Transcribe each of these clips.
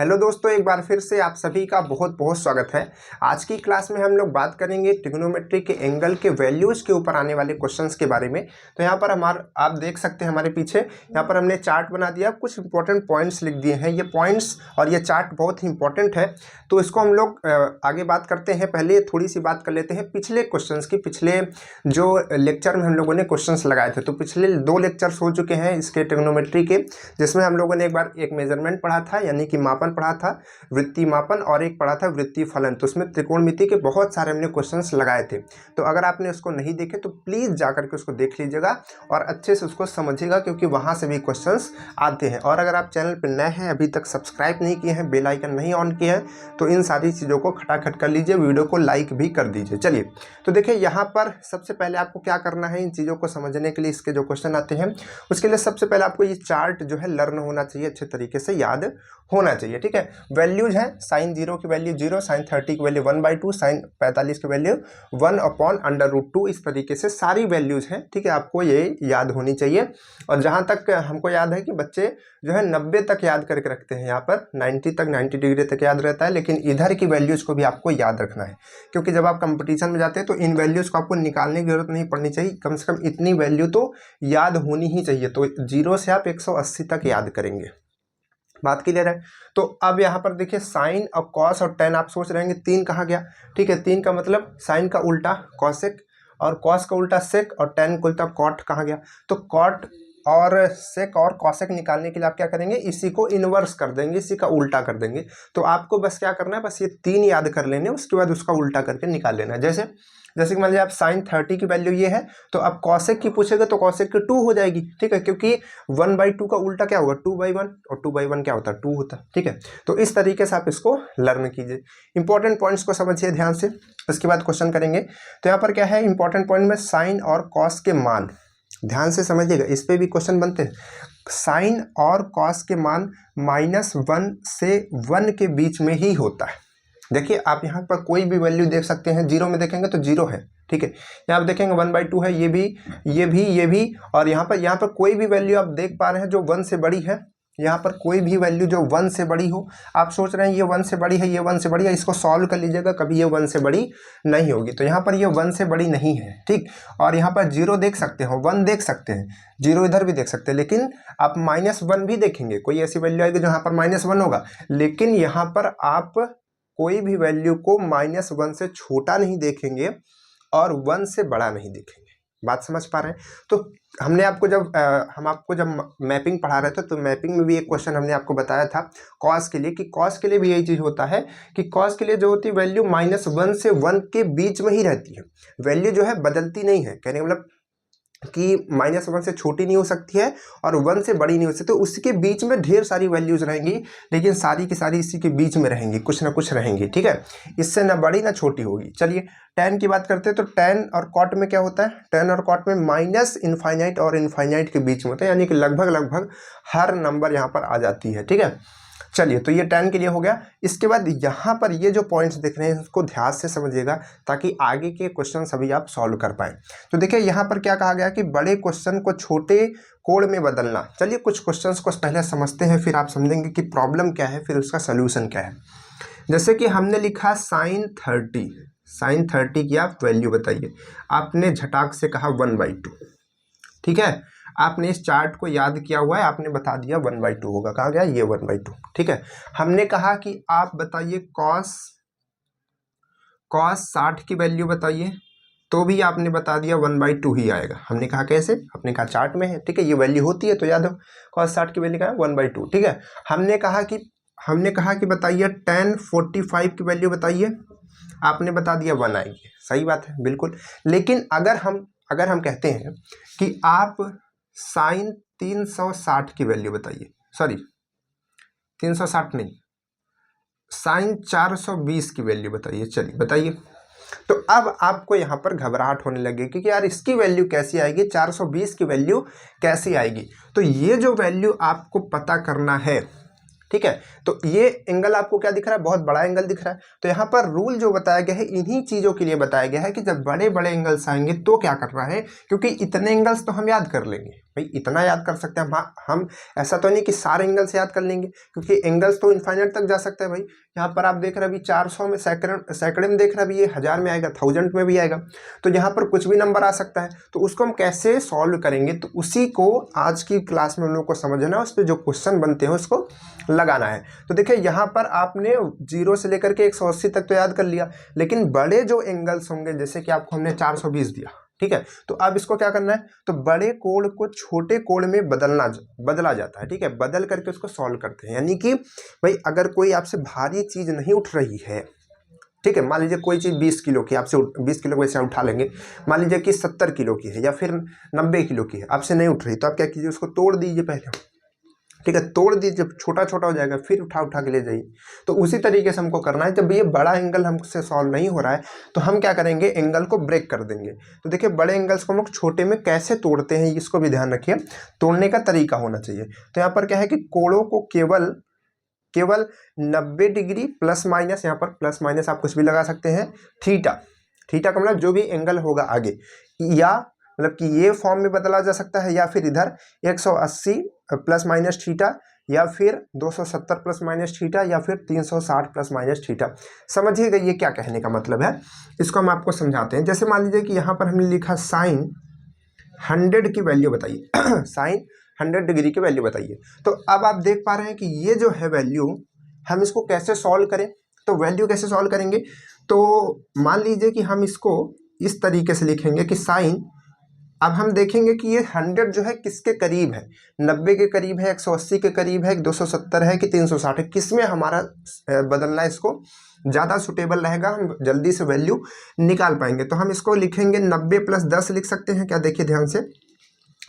Hello दोस्तों, एक बार फिर से आप सभी का बहुत बहुत स्वागत है। आज की क्लास में हम लोग बात करेंगे ट्रिग्नोमेट्री के एंगल के वैल्यूज के ऊपर आने वाले क्वेश्चंस के बारे में। तो यहाँ पर आप देख सकते हैं हमारे पीछे यहाँ पर हमने चार्ट बना दिया, कुछ इंपॉर्टेंट पॉइंट्स लिख दिए हैं। ये पॉइंट्स और ये चार्ट बहुत ही इंपॉर्टेंट है, तो इसको हम लोग आगे बात करते हैं। पहले थोड़ी सी बात कर लेते हैं पिछले क्वेश्चंस की। पिछले जो लेक्चर में हम लोगों ने क्वेश्चंस लगाए थे, तो पिछले 2 लेक्चर्स हो चुके हैं इसके ट्रिग्नोमेट्री के, जिसमें हम लोगों ने एक बार एक मेजरमेंट पढ़ा था, यानी कि मापन पढ़ा था, वृत्तीय मापन, और एक पढ़ा था वृत्तीय फलन। तो उसमें त्रिकोणमिति के बहुत सारे हमने क्वेश्चंस लगाए थे। तो अगर आपने उसको नहीं देखे तो प्लीज़ जाकर के उसको देख लीजिएगा और अच्छे से उसको समझिएगा, क्योंकि वहाँ से भी क्वेश्चंस आते हैं। और अगर आप चैनल पर नए हैं, अभी तक सब्सक्राइब नहीं किए हैं, बेल आइकन नहीं ऑन किए हैं, तो इन सारी चीज़ों को खटाखट कर लीजिए, वीडियो को लाइक भी कर दीजिए। चलिए, तो देखिए यहाँ पर सबसे पहले आपको क्या करना है, इन चीज़ों को समझने के लिए इसके जो क्वेश्चन आते हैं उसके लिए सबसे पहले आपको ये चार्ट जो है लर्न होना चाहिए, अच्छे तरीके से याद होना चाहिए। ठीक है, वैल्यूज है साइन 0 की वैल्यू 0, साइन 30 की वैल्यू 1/2, साइन 45 की वैल्यू 1/√2। इस तरीके से सारी वैल्यूज हैं। ठीक है, आपको ये याद होनी चाहिए। और जहाँ तक हमको याद है कि बच्चे जो है 90 तक याद करके रखते हैं, यहाँ पर 90 तक 90 डिग्री तक याद रहता है, लेकिन इधर की वैल्यूज को भी आपको याद रखना है, क्योंकि जब आप कंपटीशन में जाते हैं तो इन वैल्यूज को आपको निकालने की जरूरत नहीं पड़नी चाहिए। कम से कम इतनी वैल्यू तो याद होनी ही चाहिए। तो 0 से आप 180 तक याद करेंगे। बात क्लियर है? तो अब यहाँ पर देखिए साइन और कॉस और टेन। आप सोच रहे हैं 3 कहाँ गया? ठीक है, 3 का मतलब साइन का उल्टा कॉसेक, और कॉस का उल्टा सेक, और टेन का उल्टा कॉट कहाँ गया? तो कॉट और सेक और कॉसेक निकालने के लिए आप क्या करेंगे, इसी को इन्वर्स कर देंगे, इसी का उल्टा कर देंगे। तो आपको बस क्या करना है, बस ये 3 याद कर लेने, उसके बाद उसका उल्टा करके निकाल लेना है। जैसे कि मान लीजिए आप साइन 30 की वैल्यू ये है, तो अब कॉसेक की पूछेगा तो कॉसेक की 2 हो जाएगी। ठीक है, क्योंकि 1/2 का उल्टा क्या होगा? 2/1, और 2/1 क्या होता है? 2 होता है। ठीक है, तो इस तरीके से आप इसको लर्न कीजिए। इंपॉर्टेंट पॉइंट्स को समझिए ध्यान से, उसके बाद क्वेश्चन करेंगे। तो यहाँ पर क्या है इंपॉर्टेंट पॉइंट में, साइन और कॉस के मान ध्यान से समझिएगा, इस पे भी क्वेश्चन बनते हैं। साइन और कॉस के मान -1 से 1 के बीच में ही होता है। देखिए, आप यहाँ पर कोई भी वैल्यू देख सकते हैं। 0 में देखेंगे तो 0 है। ठीक है, यहाँ आप देखेंगे 1/2 है, ये भी, और यहाँ पर कोई भी वैल्यू आप देख पा रहे हैं जो 1 से बड़ी है। यहाँ पर कोई भी वैल्यू जो 1 से बड़ी हो, आप सोच रहे हैं ये 1 से बड़ी है, ये 1 से बड़ी है, इसको सॉल्व कर लीजिएगा, कभी ये 1 से बड़ी नहीं होगी। तो यहाँ पर ये 1 से बड़ी नहीं है। ठीक, और यहाँ पर 0 देख सकते हो, 1 देख सकते हैं, 0 इधर भी देख सकते हैं, लेकिन आप -1 भी देखेंगे। कोई ऐसी वैल्यू आएगी जहाँ पर -1 होगा, लेकिन यहाँ पर आप कोई भी वैल्यू को -1 से छोटा नहीं देखेंगे और 1 से बड़ा नहीं देखेंगे। बात समझ पा रहे हैं? तो हमने आपको हम आपको जब मैपिंग पढ़ा रहे थे, तो मैपिंग में भी एक क्वेश्चन हमने आपको बताया था कॉस के लिए, कि कॉस के लिए भी यही चीज़ होता है कि कॉस के लिए जो होती है वैल्यू -1 से 1 के बीच में ही रहती है। वैल्यू जो है बदलती नहीं है, कहने का मतलब कि -1 से छोटी नहीं हो सकती है और 1 से बड़ी नहीं हो सकती। तो उसके बीच में ढेर सारी वैल्यूज रहेंगी, लेकिन सारी की सारी इसी के बीच में रहेंगी, कुछ ना कुछ रहेंगी। ठीक है, इससे ना बड़ी ना छोटी होगी। चलिए, टेन की बात करते हैं। तो टेन और कॉट में क्या होता है? टेन और कॉट में -इनफाइनाइट और इनफाइनाइट के बीच में होता है, यानी कि लगभग हर नंबर यहाँ पर आ जाती है। ठीक है, चलिए, तो ये 10 के लिए हो गया। इसके बाद यहाँ पर ये जो पॉइंट्स दिख रहे हैं इसको ध्यान से समझिएगा, ताकि आगे के क्वेश्चन सभी आप सॉल्व कर पाएँ। तो देखिए यहाँ पर क्या कहा गया कि बड़े क्वेश्चन को छोटे कोण में बदलना। चलिए, कुछ क्वेश्चंस को पहले समझते हैं, फिर आप समझेंगे कि प्रॉब्लम क्या है, फिर उसका सोल्यूशन क्या है। जैसे कि हमने लिखा साइन 30 की आप वैल्यू बताइए। आपने झटाक से कहा 1/2। ठीक है, आपने इस चार्ट को याद किया हुआ है, आपने बता दिया 1/2 होगा। कहा गया ये 1/2। ठीक है, हमने कहा कि आप बताइए कॉस 60 की वैल्यू बताइए, तो भी आपने बता दिया 1/2 ही आएगा। हमने कहा कैसे? आपने कहा चार्ट में है। ठीक है, ये वैल्यू होती है तो याद हो, कॉस 60 की वैल्यू का है 1/2। ठीक है, हमने कहा कि बताइए tan 45 की वैल्यू बताइए, आपने बता दिया 1 आएगी। सही बात है, बिल्कुल। लेकिन अगर हम कहते हैं कि आप साइन 360 की वैल्यू बताइए, सॉरी 360 नहीं, साइन 420 की वैल्यू बताइए। चलिए बताइए। तो अब आपको यहाँ पर घबराहट होने लगेगी कि यार इसकी वैल्यू कैसी आएगी, 420 की वैल्यू कैसी आएगी। तो ये जो वैल्यू आपको पता करना है, ठीक है, तो ये एंगल आपको क्या दिख रहा है? बहुत बड़ा एंगल दिख रहा है। तो यहाँ पर रूल जो बताया गया है इन्हीं चीज़ों के लिए बताया गया है कि जब बड़े बड़े एंगल्स आएंगे तो क्या करना है, क्योंकि इतने एंगल्स तो हम याद कर लेंगे। भाई इतना याद कर सकते हैं हम ऐसा तो नहीं कि सारे एंगल से याद कर लेंगे, क्योंकि एंगल्स तो इन्फाइनाइट तक जा सकता है भाई। यहाँ पर आप देख रहे हैं अभी 400 में सैकड़े में देख रहे हैं अभी, ये 1000 में आएगा, 1000 में भी आएगा, तो यहाँ पर कुछ भी नंबर आ सकता है। तो उसको हम कैसे सॉल्व करेंगे, तो उसी को आज की क्लास में हम लोग को समझना है, उस पर जो क्वेश्चन बनते हैं उसको लगाना है। तो देखिए यहाँ पर आपने 0 से लेकर के 180 तक तो याद कर लिया, लेकिन बड़े जो एंगल्स होंगे, जैसे कि आपको हमने 420 दिया, ठीक है, तो अब इसको क्या करना है, तो बड़े कोण को छोटे कोण में बदला जाता है, ठीक है, बदल करके उसको सॉल्व करते हैं। यानी कि भाई अगर कोई आपसे भारी चीज नहीं उठ रही है, ठीक है, मान लीजिए कोई चीज 20 किलो की, आपसे 20 किलो वैसे उठा लेंगे, मान लीजिए कि 70 किलो की है या फिर 90 किलो की है, आपसे नहीं उठ रही, तो आप क्या कीजिए, उसको तोड़ दीजिए पहले, ठीक है, तोड़ दीजिए, जब छोटा छोटा हो जाएगा फिर उठा के ले जाइए। तो उसी तरीके से हमको करना है। जब ये बड़ा एंगल हमसे सॉल्व नहीं हो रहा है तो हम क्या करेंगे, एंगल को ब्रेक कर देंगे। तो देखिए बड़े एंगल्स को हम लोग छोटे में कैसे तोड़ते हैं, इसको भी ध्यान रखिए, तोड़ने का तरीका होना चाहिए। तो यहाँ पर क्या है कि कोणों को केवल 90 डिग्री प्लस माइनस, यहाँ पर प्लस माइनस आप कुछ भी लगा सकते हैं, थीटा का मतलब जो भी एंगल होगा आगे, या मतलब कि ये फॉर्म में बदला जा सकता है, या फिर इधर 180 प्लस माइनस थीटा, या फिर 270 प्लस माइनस थीटा, या फिर 360 प्लस माइनस थीटा। समझिएगा ये क्या कहने का मतलब है, इसको हम आपको समझाते हैं। जैसे मान लीजिए कि यहाँ पर हमने लिखा साइन 100 की वैल्यू बताइए साइन 100 डिग्री की वैल्यू बताइए। तो अब आप देख पा रहे हैं कि ये जो है वैल्यू, हम इसको कैसे सॉल्व करें, तो वैल्यू कैसे सॉल्व करेंगे, तो मान लीजिए कि हम इसको इस तरीके से लिखेंगे कि साइन, अब हम देखेंगे कि ये 100 जो है किसके करीब है, 90 के करीब है, 180 के करीब है, 270 है कि 360 है, किस में हमारा बदलना है, इसको ज़्यादा सुटेबल रहेगा, हम जल्दी से वैल्यू निकाल पाएंगे। तो हम इसको लिखेंगे 90 प्लस 10 लिख सकते हैं क्या, देखिए ध्यान से,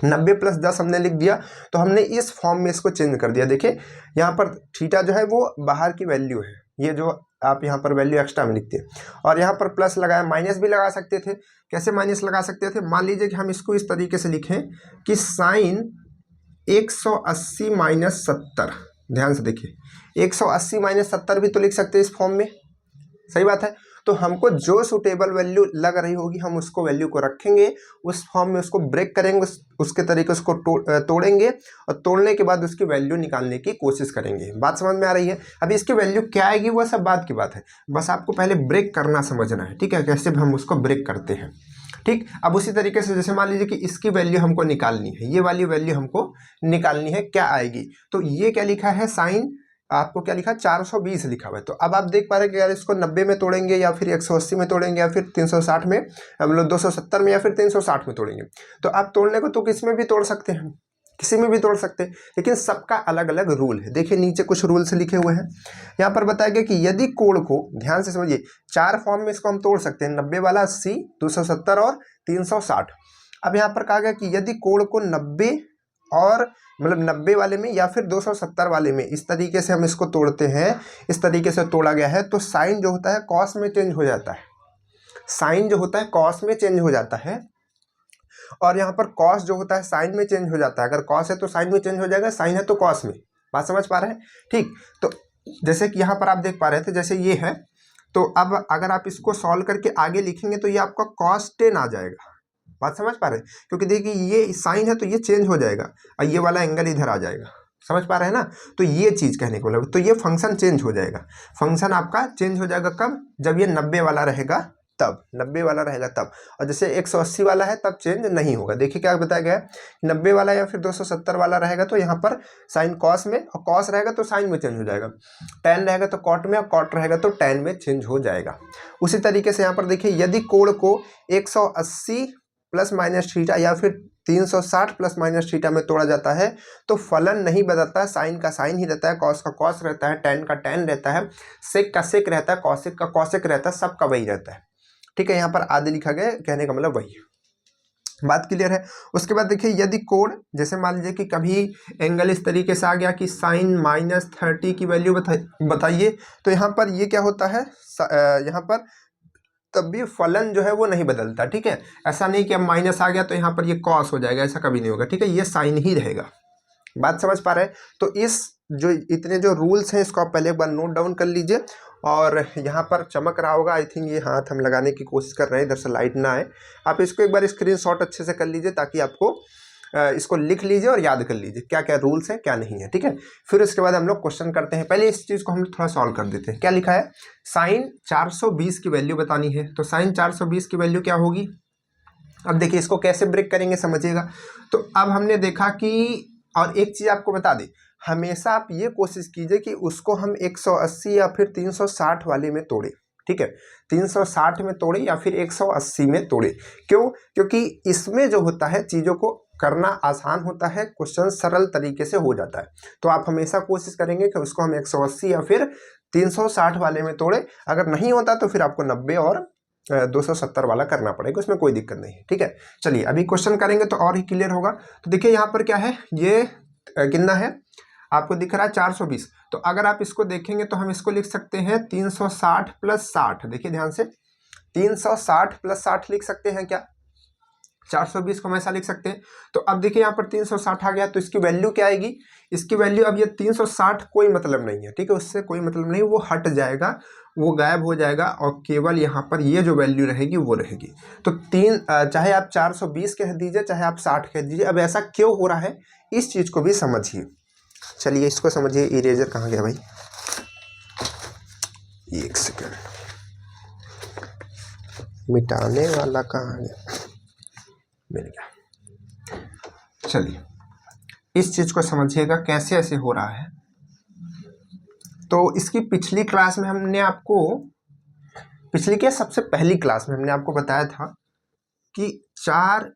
90 प्लस 10 हमने लिख दिया, तो हमने इस फॉर्म में इसको चेंज कर दिया। देखिए यहाँ पर थीटा जो है वो बाहर की वैल्यू है, ये जो आप यहाँ पर वैल्यू एक्स्ट्रा में लिखते हैं, और यहाँ पर प्लस लगाया, माइनस भी लगा सकते थे। कैसे माइनस लगा सकते थे, मान लीजिए कि हम इसको इस तरीके से लिखें कि साइन 180 माइनस 70, ध्यान से देखिए 180 माइनस 70 भी तो लिख सकते हैं इस फॉर्म में, सही बात है। तो हमको जो सुटेबल वैल्यू लग रही होगी हम उसको वैल्यू को रखेंगे, उस फॉर्म में उसको ब्रेक करेंगे, उसके तरीके उसको तोड़ेंगे, और तोड़ने के बाद उसकी वैल्यू निकालने की कोशिश करेंगे। बात समझ में आ रही है। अभी इसकी वैल्यू क्या आएगी वो सब बात की बात है, बस आपको पहले ब्रेक करना समझना है, ठीक है, कैसे हम उसको ब्रेक करते हैं। ठीक, अब उसी तरीके से जैसे मान लीजिए कि इसकी वैल्यू हमको निकालनी है, ये वाली वैल्यू हमको निकालनी है, क्या आएगी, तो ये क्या लिखा है, साइन आपको क्या लिखा, 420 लिखा हुआ है। तो अब आप देख पा रहे हैं कि यार इसको 90 में तोड़ेंगे, या फिर 180 में तोड़ेंगे, या फिर 360 में, मतलब 270 में, या फिर 360 में तोड़ेंगे। तो आप तोड़ने को तो किस में भी तोड़ सकते हैं, किसी में भी तोड़ सकते हैं, लेकिन सबका अलग अलग रूल है। देखिए नीचे कुछ रूल्स लिखे हुए हैं, यहाँ पर बताया गया कि यदि कोण को, ध्यान से समझिए, 4 फॉर्म में इसको हम तोड़ सकते हैं, 90 वाला, 80, 270 और 360। अब यहाँ पर कहा गया कि यदि कोण को 90 और मतलब 90 वाले में या फिर 270 वाले में, इस तरीके से हम इसको तोड़ते हैं, इस तरीके से तोड़ा गया है, तो साइन जो होता है कॉस में चेंज हो जाता है, साइन जो होता है कॉस में चेंज हो जाता है, और यहाँ पर कॉस जो होता है साइन में चेंज हो जाता है। अगर कॉस है तो साइन में चेंज हो जाएगा, साइन है तो कॉस में। बात समझ पा रहे हैं, ठीक। तो जैसे कि यहाँ पर आप देख पा रहे थे, जैसे ये है, तो अब अगर आप इसको सॉल्व करके आगे लिखेंगे तो ये आपका cos 10 आ जाएगा। बात समझ पा रहे हैं, क्योंकि देखिए ये साइन है तो ये चेंज हो जाएगा, और ये वाला एंगल इधर आ जाएगा, समझ पा रहे हैं ना। तो ये चीज़ कहने को मतलब, तो ये फंक्शन चेंज हो जाएगा, फंक्शन आपका चेंज हो जाएगा कब, जब ये 90 वाला रहेगा तब, 90 वाला रहेगा तब, और जैसे 180 वाला है तब चेंज नहीं होगा। देखिए क्या बताया गया है, 90 वाला या फिर 270 वाला रहेगा तो यहाँ पर साइन कॉस में, और कॉस रहेगा तो साइन में चेंज हो जाएगा, टैन रहेगा तो कॉट में, और कॉट रहेगा तो टैन में चेंज हो जाएगा। उसी तरीके से यहाँ पर देखिए, यदि कोण को 180 प्लस माइनस थीटा या फिर 360 प्लस माइनस थीटा में तोड़ा जाता है तो फलन नहीं बदलता, साइन का साइन ही रहता है, कॉस का कॉस रहता है, टैन का टैन रहता है, सेक का सेक रहता है, कॉसेक का कॉसेक रहता है, सबका वही रहता है, ठीक है। यहाँ पर आदि लिखा गया, कहने का मतलब वही, बात क्लियर है। उसके बाद देखिए, यदि कोण, जैसे मान लीजिए कि कभी एंगल इस तरीके से आ गया कि साइन -30 की वैल्यू बताइए, तो यहाँ पर ये क्या होता है, यहाँ पर तब भी फलन जो है वो नहीं बदलता, ठीक है। ऐसा नहीं कि अब माइनस आ गया तो यहाँ पर ये कॉस हो जाएगा, ऐसा कभी नहीं होगा, ठीक है, ये साइन ही रहेगा। बात समझ पा रहे हैं। तो इस जो इतने जो रूल्स हैं इसको आप पहले एक बार नोट डाउन कर लीजिए। और यहाँ पर चमक रहा होगा, आई थिंक ये हाथ हम लगाने की कोशिश कर रहे हैं, इधर से लाइट ना आए, आप इसको एक बार स्क्रीनशॉट अच्छे से कर लीजिए ताकि आपको इसको लिख लीजिए और याद कर लीजिए क्या क्या रूल्स है क्या नहीं है, ठीक है। फिर उसके बाद हम लोग क्वेश्चन करते हैं। पहले इस चीज़ को हम थोड़ा सॉल्व कर देते हैं। क्या लिखा है, साइन 420 की वैल्यू बतानी है। तो साइन 420 की वैल्यू क्या होगी। अब देखिए इसको कैसे ब्रेक करेंगे समझिएगा। तो अब हमने देखा कि, और एक चीज़ आपको बता दें, हमेशा आप ये कोशिश कीजिए कि उसको हम 180 या फिर 360 वाले में तोड़े, ठीक है। 360 में तोड़े या फिर 180 में तोड़े। क्यों, क्योंकि इसमें जो होता है चीज़ों को करना आसान होता है, क्वेश्चन सरल तरीके से हो जाता है। तो आप हमेशा कोशिश करेंगे कि उसको हम 180 या फिर 360 वाले में तोड़े। अगर नहीं होता तो फिर आपको 90 और 270 वाला करना पड़ेगा, उसमें कोई दिक्कत नहीं है, ठीक है। चलिए अभी क्वेश्चन करेंगे तो और ही क्लियर होगा। तो देखिए यहाँ पर क्या है, ये कितना है आपको दिख रहा है 420। तो अगर आप इसको देखेंगे तो हम इसको लिख सकते हैं 360 प्लस 60। देखिए ध्यान से, 360 प्लस 60 लिख सकते हैं क्या, 420 को हम ऐसा लिख सकते हैं। तो अब देखिए यहाँ पर 360 आ गया, तो इसकी वैल्यू क्या आएगी, इसकी वैल्यू, अब ये 360 कोई मतलब नहीं है, ठीक है, उससे कोई मतलब नहीं, वो हट जाएगा, वो गायब हो जाएगा और केवल यहाँ पर ये जो वैल्यू रहेगी वो रहेगी। तो चाहे आप 420 कह दीजिए चाहे आप 60 कह दीजिए, अब ऐसा क्यों हो रहा है इस चीज़ को भी समझिए। चलिए इसको समझिए। इरेजर कहाँ गया भाई, एक सेकेंड, मिटाने वाला कहाँ गया, मिल गया। चलिए इस चीज़ को समझिएगा कैसे ऐसे हो रहा है। तो इसकी पिछली क्लास में हमने आपको, पिछली क्या सबसे पहली क्लास में हमने आपको बताया था कि चार,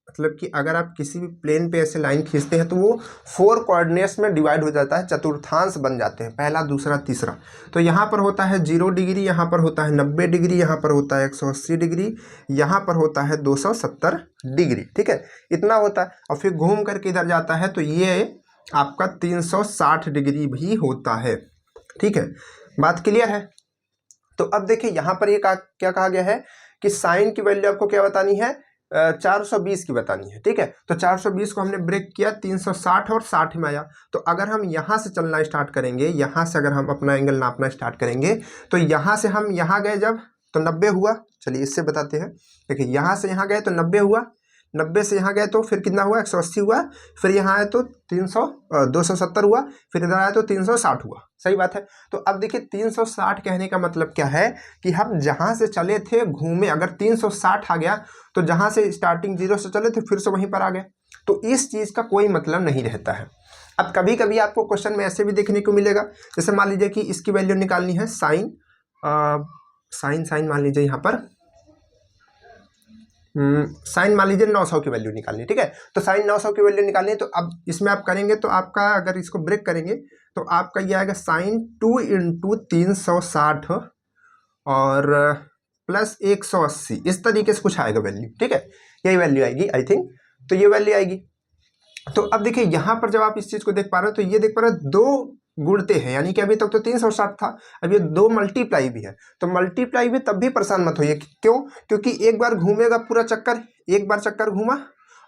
मतलब कि अगर आप किसी भी प्लेन पे ऐसे लाइन खींचते हैं तो वो 4 कोऑर्डिनेट्स में डिवाइड हो जाता है, चतुर्थांश बन जाते हैं, पहला दूसरा तीसरा। तो यहाँ पर होता है 0 डिग्री, यहाँ पर होता है 90 डिग्री, यहाँ पर होता है 180 डिग्री, यहाँ पर होता है 270 डिग्री, ठीक है, इतना होता है। और फिर घूम करके इधर जाता है तो ये आपका 360 डिग्री भी होता है, ठीक है, बात क्लियर है। तो अब देखिए यहाँ पर ये क्या कहा गया है कि साइन की वैल्यू आपको क्या बतानी है, 420 की बतानी है, ठीक है। तो 420 को हमने ब्रेक किया, 360 और 60 में आया। तो अगर हम यहाँ से चलना स्टार्ट करेंगे, यहाँ से अगर हम अपना एंगल नापना स्टार्ट करेंगे तो यहाँ से हम यहाँ गए जब तो 90 हुआ। चलिए इससे बताते हैं। देखिए यहाँ से यहाँ गए तो 90 हुआ, 90 से यहाँ गए तो फिर कितना हुआ, 180 हुआ, फिर यहाँ आए तो 270 हुआ, फिर इधर आए तो 360 हुआ। सही बात है। तो अब देखिए 360 कहने का मतलब क्या है कि हम जहाँ से चले थे घूमे, अगर 360 आ गया तो जहाँ से स्टार्टिंग 0 से चले थे फिर से वहीं पर आ गए। तो इस चीज़ का कोई मतलब नहीं रहता है। अब कभी कभी आपको क्वेश्चन में ऐसे भी देखने को मिलेगा, जैसे मान लीजिए कि इसकी वैल्यू निकालनी है, साइन मान लीजिए यहाँ पर साइन मान लीजिए 900 की वैल्यू निकालनी है, ठीक है। तो साइन 900 की वैल्यू निकालनी है। तो अब इसमें आप करेंगे तो आपका, अगर इसको ब्रेक करेंगे तो आपका ये आएगा साइन 2 × 360 और प्लस 180, इस तरीके से कुछ आएगा वैल्यू, ठीक है, यही वैल्यू आएगी आई थिंक। तो ये वैल्यू आएगी। तो अब देखिए यहाँ पर जब आप इस चीज़ को देख पा रहे हो तो ये देख पा रहे हो 2 गुणते हैं, यानी कि अभी तक तो 360 था, अब ये 2 मल्टीप्लाई भी है। तो मल्टीप्लाई भी तब भी परेशान मत होइए, क्यों, क्योंकि एक बार घूमेगा पूरा चक्कर, एक बार चक्कर घूमा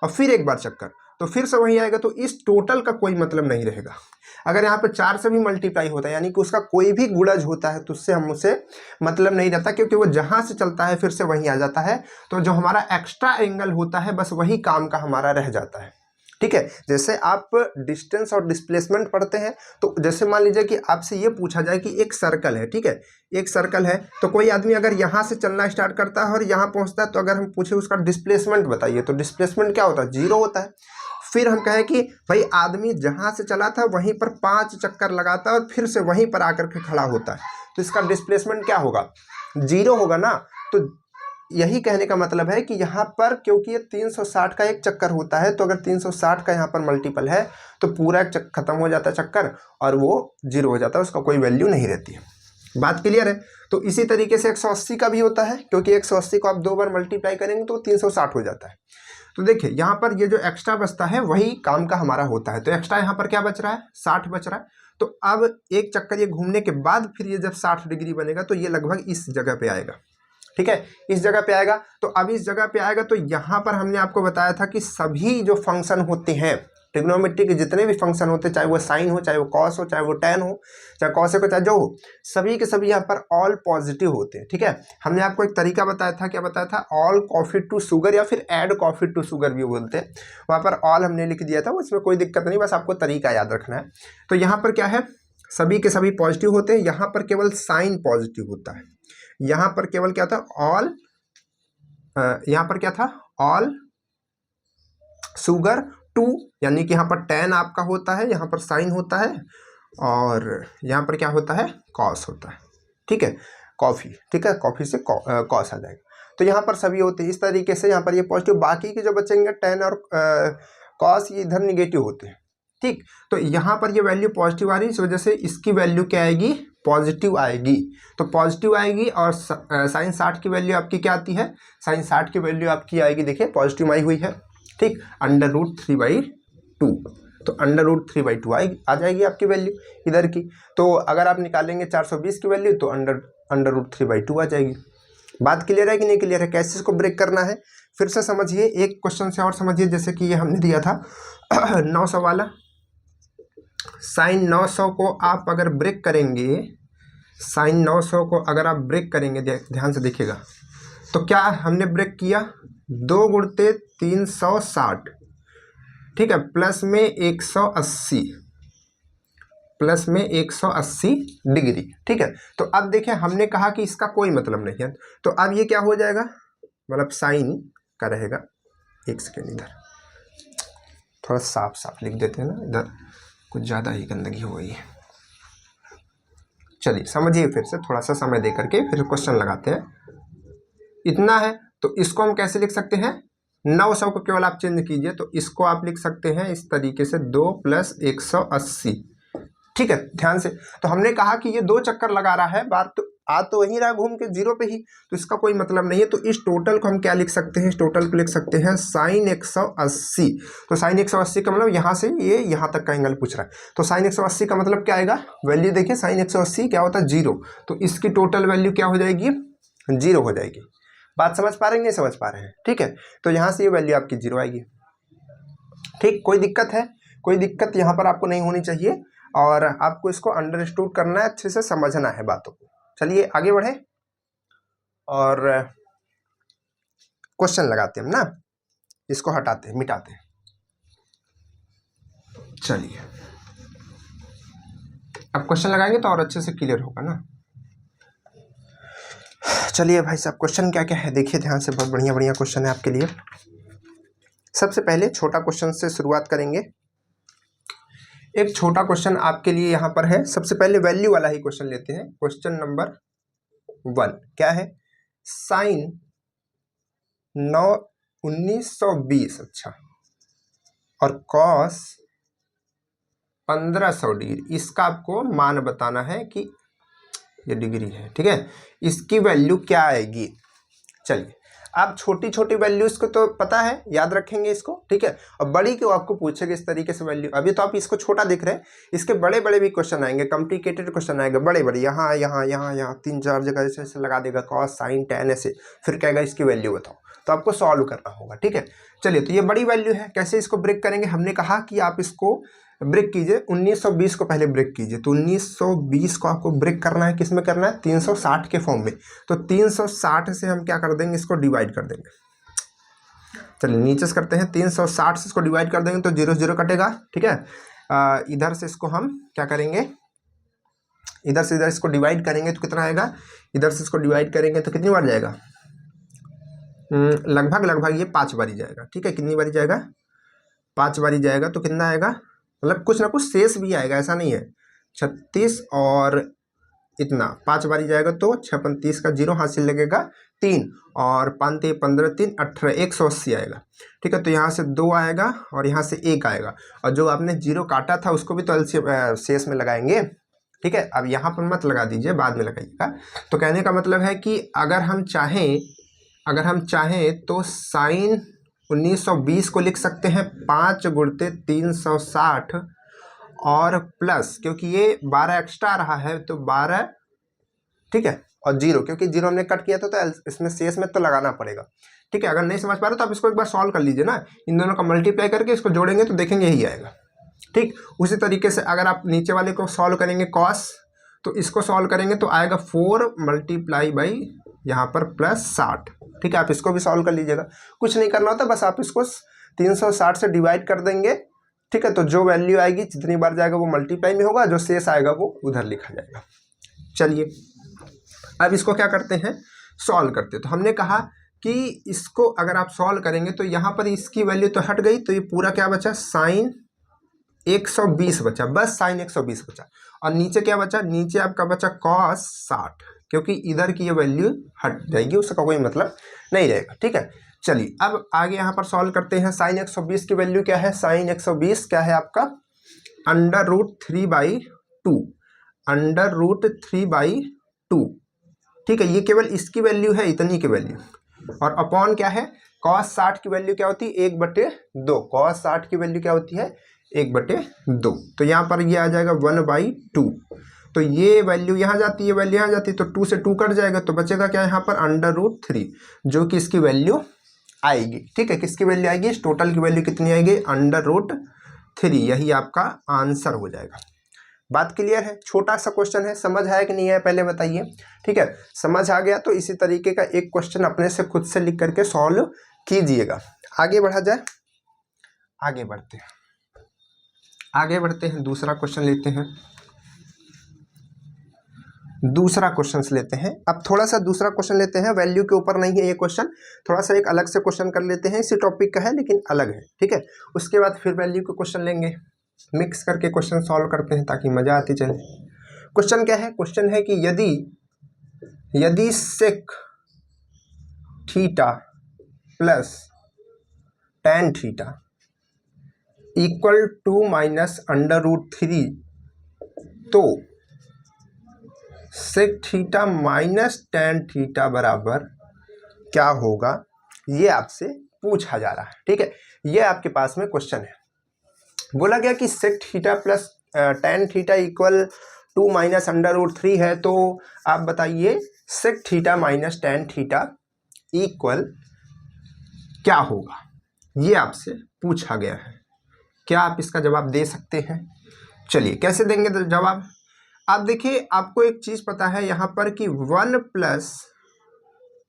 और फिर एक बार चक्कर, तो फिर से वही आएगा। तो इस टोटल का कोई मतलब नहीं रहेगा। अगर यहाँ पे 4 से भी मल्टीप्लाई होता है, यानी कि उसका कोई भी गुणज होता है, तो उससे हम उसे मतलब नहीं रहता, क्योंकि वो जहाँ से चलता है फिर से वहीं आ जाता है। तो जो हमारा एक्स्ट्रा एंगल होता है बस वही काम का हमारा रह जाता है, ठीक है। जैसे आप डिस्टेंस और डिस्प्लेसमेंट पढ़ते हैं, तो जैसे मान लीजिए कि आपसे ये पूछा जाए कि एक सर्कल है, ठीक है, एक सर्कल है, तो कोई आदमी अगर यहाँ से चलना स्टार्ट करता है और यहाँ पहुँचता है, तो अगर हम पूछे उसका डिस्प्लेसमेंट बताइए, तो डिस्प्लेसमेंट क्या होता है, 0 होता है। फिर हम कहें कि भाई आदमी जहाँ से चला था वहीं पर 5 चक्कर लगाता है और फिर से वहीं पर आकर के खड़ा होता है, तो इसका डिस्प्लेसमेंट क्या होगा, 0 होगा ना। तो यही कहने का मतलब है कि यहाँ पर क्योंकि ये 360 का एक चक्कर होता है, तो अगर 360 का यहाँ पर मल्टीपल है तो पूरा खत्म हो जाता है चक्कर और वो 0 हो जाता है, उसका कोई वैल्यू नहीं रहती है। बात क्लियर है। तो इसी तरीके से 180 का भी होता है, क्योंकि 180 को आप 2 बार मल्टीप्लाई करेंगे तो 360 हो जाता है। तो देखिए यहाँ पर ये जो एक्स्ट्रा बचता है वही काम का हमारा होता है। तो एक्स्ट्रा यहाँ पर क्या बच रहा है, 60 बच रहा है। तो अब एक चक्कर ये घूमने के बाद फिर ये जब 60 डिग्री बनेगा तो ये लगभग इस जगह पे आएगा, ठीक है, इस जगह पे आएगा। तो अब इस जगह पे आएगा तो यहाँ पर हमने आपको बताया था कि सभी जो फंक्शन होते हैं ट्रिग्नोमेट्री के जितने भी फंक्शन होते हैं, चाहे वो साइन हो, चाहे वो कॉस हो, चाहे वो टेन हो, चाहे कॉसेक हो, चाहे जो हो, सभी के सभी यहाँ पर ऑल पॉजिटिव होते हैं। ठीक है, हमने आपको एक तरीका बताया था, क्या बताया था, ऑल कॉफी टू शुगर या फिर ऐड कॉफी टू शुगर भी बोलते हैं, वहाँ पर ऑल हमने लिख दिया था, उसमें कोई दिक्कत नहीं, बस आपको तरीका याद रखना है। तो यहाँ पर क्या है, सभी के सभी पॉजिटिव होते हैं, यहाँ पर केवल साइन पॉजिटिव होता है, यहाँ पर केवल क्या था, ऑल, यहाँ पर क्या था, ऑल शुगर टू, यानी कि यहाँ पर 10 आपका होता है, यहाँ पर साइन होता है, और यहाँ पर क्या होता है, कॉस होता है। ठीक है, कॉफ़ी, ठीक है, कॉफ़ी से कॉस आ जाएगा। तो यहाँ पर सभी होते हैं, इस तरीके से यहाँ पर ये पॉजिटिव, बाकी के जो बचेंगे 10 और कॉस, ये इधर निगेटिव होते हैं। ठीक, तो यहाँ पर ये वैल्यू पॉजिटिव आ रही है, इस वजह से इसकी वैल्यू क्या आएगी, पॉजिटिव आएगी। तो पॉजिटिव आएगी, और साइन 60 की वैल्यू आपकी क्या आती है, साइन 60 की वैल्यू आपकी आएगी, देखिए पॉजिटिव आई हुई है। ठीक, √3/2, तो √3/2 आ जाएगी आपकी वैल्यू इधर की। तो अगर आप निकालेंगे 420 की वैल्यू, तो √3/2 आ जाएगी। बात क्लियर है कि नहीं क्लियर है, कैसे इसको ब्रेक करना है फिर से समझिए, एक क्वेश्चन से और समझिए। जैसे कि ये हमने दिया था 900 वाला, साइन 900 को आप अगर ब्रेक करेंगे, साइन 900 को अगर आप ब्रेक करेंगे, ध्यान से देखिएगा, तो क्या हमने ब्रेक किया, 2 × 360, ठीक है, प्लस में 180, प्लस में 180 डिग्री। ठीक है, तो अब देखिए हमने कहा कि इसका कोई मतलब नहीं है, तो अब ये क्या हो जाएगा, मतलब साइन का रहेगा, एक सेकेंड, इधर थोड़ा साफ साफ लिख देते हैं ना, इधर कुछ ज़्यादा ही गंदगी हो गई है। चलिए समझिए, फिर से थोड़ा सा समय दे करके फिर क्वेश्चन लगाते हैं। इतना है, तो इसको हम कैसे लिख सकते हैं, 900 को केवल आप चेंज कीजिए, तो इसको आप लिख सकते हैं इस तरीके से, 2 + 180। ठीक है, ध्यान से, तो हमने कहा कि ये 2 चक्कर लगा रहा है, बात तो आ तो वहीं रहा घूम के 0 पे ही, तो इसका कोई मतलब नहीं है। तो इस टोटल को हम क्या लिख सकते हैं, इस टोटल को लिख सकते हैं साइन 180। तो साइन 180 का मतलब यहाँ से ये यहाँ तक का एंगल पूछ रहा है, तो साइन 180 का मतलब क्या आएगा, वैल्यू देखिए, साइन 180 क्या होता है, 0, तो इसकी टोटल वैल्यू क्या हो जाएगी, 0 हो जाएगी। बात समझ पा रहे हैं, नहीं समझ पा रहे हैं, ठीक है, तो यहाँ से ये वैल्यू आपकी 0 आएगी। ठीक, कोई दिक्कत है, कोई दिक्कत यहाँ पर आपको नहीं होनी चाहिए, और आपको इसको अंडरस्टूड करना है, अच्छे से समझना है बातों को। चलिए आगे बढ़े और क्वेश्चन लगाते हैं ना, इसको हटाते हैं, मिटाते हैं। चलिए अब क्वेश्चन लगाएंगे तो और अच्छे से क्लियर होगा ना। चलिए भाई साहब, क्वेश्चन क्या क्या है देखिए ध्यान से, बहुत बढ़िया बढ़िया क्वेश्चन है आपके लिए। सबसे पहले छोटा क्वेश्चन से शुरुआत करेंगे। एक छोटा क्वेश्चन आपके लिए यहाँ पर है, सबसे पहले वैल्यू वाला ही क्वेश्चन लेते हैं। क्वेश्चन नंबर 1 क्या है, साइन 1920, अच्छा, और कॉस 1500 डिग्री, इसका आपको मान बताना है कि ये डिग्री है। ठीक है, इसकी वैल्यू क्या आएगी। चलिए, आप छोटी छोटी वैल्यूज को तो पता है, याद रखेंगे इसको, ठीक है, और बड़ी को आपको पूछेगा इस तरीके से वैल्यू। अभी तो आप इसको छोटा देख रहे हैं, इसके बड़े बड़े भी क्वेश्चन आएंगे, कॉम्प्लिकेटेड क्वेश्चन आएंगे, बड़े बड़े, यहाँ यहाँ यहाँ यहाँ 3-4 जगह ऐसे ऐसे लगा देगा, कॉस साइन टेन ऐसे, फिर कहेगा इसकी वैल्यू बताओ, तो आपको सॉल्व करना होगा। ठीक है, चलिए, तो ये बड़ी वैल्यू है, कैसे इसको ब्रेक करेंगे। हमने कहा कि आप इसको ब्रेक कीजिए, 1920 को पहले ब्रेक कीजिए, तो 1920 को आपको ब्रेक करना है, किस में करना है, 360 के फॉर्म में। तो 360 से हम क्या कर देंगे, इसको डिवाइड कर देंगे। चलिए नीचे से करते हैं, 360 से इसको डिवाइड कर देंगे तो 0 0 कटेगा। ठीक है, इधर से इसको हम क्या करेंगे, इधर से इधर इसको डिवाइड करेंगे तो कितना आएगा, इधर से इसको डिवाइड करेंगे तो कितनी बार जाएगा, लगभग लगभग ये 5 बारी जाएगा। ठीक है, कितनी बारी जाएगा, 5 बारी जाएगा, तो कितना आएगा, मतलब कुछ ना कुछ शेष भी आएगा, ऐसा नहीं है। 36 और इतना 5 बारी जाएगा, तो 6 × 30 का 0 हासिल लगेगा 3, और 5 × 15 3 18, 180 आएगा। ठीक है, तो यहाँ से 2 आएगा और यहाँ से 1 आएगा, और जो आपने 0 काटा था उसको भी तो शेष में लगाएंगे। ठीक है, अब यहाँ पर मत लगा दीजिए, बाद में लगाइएगा। तो कहने का मतलब है कि अगर हम चाहें तो साइन 1920 को लिख सकते हैं 5 × 360, और प्लस, क्योंकि ये 12 एक्स्ट्रा रहा है तो 12, ठीक है, और 0, क्योंकि 0 हमने कट किया था तो इसमें शेष में तो लगाना पड़ेगा। ठीक है, अगर नहीं समझ पा रहे तो आप इसको एक बार सॉल्व कर लीजिए ना, इन दोनों का मल्टीप्लाई करके इसको जोड़ेंगे तो देखेंगे यही आएगा। ठीक, उसी तरीके से अगर आप नीचे वाले को सॉल्व करेंगे कॉस, तो इसको सॉल्व करेंगे तो आएगा 4 मल्टीप्लाई बाई यहाँ पर +60। ठीक है, आप इसको भी सॉल्व कर लीजिएगा, कुछ नहीं करना होता, बस आप इसको 360 से डिवाइड कर देंगे। ठीक है, तो जो वैल्यू आएगी जितनी बार जाएगा वो मल्टीप्लाई में होगा, जो शेष आएगा वो उधर लिखा जाएगा। चलिए अब इसको क्या करते हैं, सॉल्व करते हैं। तो हमने कहा कि इसको अगर आप सॉल्व करेंगे तो यहाँ पर इसकी वैल्यू तो हट गई, तो ये पूरा क्या बचा, साइन 120 बचा, बस साइन 120 बचा। और नीचे क्या बचा, नीचे आपका बचा cos 60, क्योंकि इधर की ये वैल्यू हट जाएगी, उसका कोई मतलब नहीं रहेगा। ठीक है, चलिए अब आगे यहाँ पर सॉल्व करते हैं। साइन 120 की वैल्यू क्या है, साइन 120 क्या है आपका √3/2, √3/2। ठीक है, ये केवल इसकी वैल्यू है, इतनी की वैल्यू, और अपॉन क्या है, cos 60 की वैल्यू क्या होती है, 1/2। cos 60 की वैल्यू क्या होती है, 1/2। तो यहाँ पर ये आ जाएगा 1/2। तो ये वैल्यू यहाँ जाती है, वैल्यू यहाँ जाती है, तो 2 से 2 कट जाएगा, तो बचेगा क्या यहाँ पर √3, जो कि इसकी वैल्यू आएगी। ठीक है, किसकी वैल्यू आएगी, इस टोटल की वैल्यू कितनी आएगी, √3। यही आपका आंसर हो जाएगा। बात क्लियर है, छोटा सा क्वेश्चन है, समझ आया कि नहीं है पहले बताइए। ठीक है, समझ आ गया तो इसी तरीके का एक क्वेश्चन अपने से खुद से लिख करके सॉल्व कीजिएगा। आगे बढ़ा जाए, आगे बढ़ते हैं, दूसरा क्वेश्चन लेते हैं, अब थोड़ा सा दूसरा क्वेश्चन लेते हैं, वैल्यू के ऊपर नहीं है ये क्वेश्चन, थोड़ा सा एक अलग से क्वेश्चन कर लेते हैं, इसी टॉपिक का है लेकिन अलग है। ठीक है, उसके बाद फिर वैल्यू के क्वेश्चन लेंगे, मिक्स करके क्वेश्चन सॉल्व करते हैं ताकि मजा आती चले। क्वेश्चन क्या है, क्वेश्चन है कि यदि sec theta plus tan theta equal to -√3, तो sec theta minus tan theta बराबर क्या होगा, ये आपसे पूछा जा रहा है। ठीक है, ये आपके पास में क्वेश्चन है। बोला गया कि sec theta plus tan theta equal to -√3 है, तो आप बताइए sec theta minus tan theta equal क्या होगा, ये आपसे पूछा गया है। क्या आप इसका जवाब दे सकते हैं? चलिए कैसे देंगे जवाब, आप देखिए, आपको एक चीज़ पता है यहाँ पर कि 1 +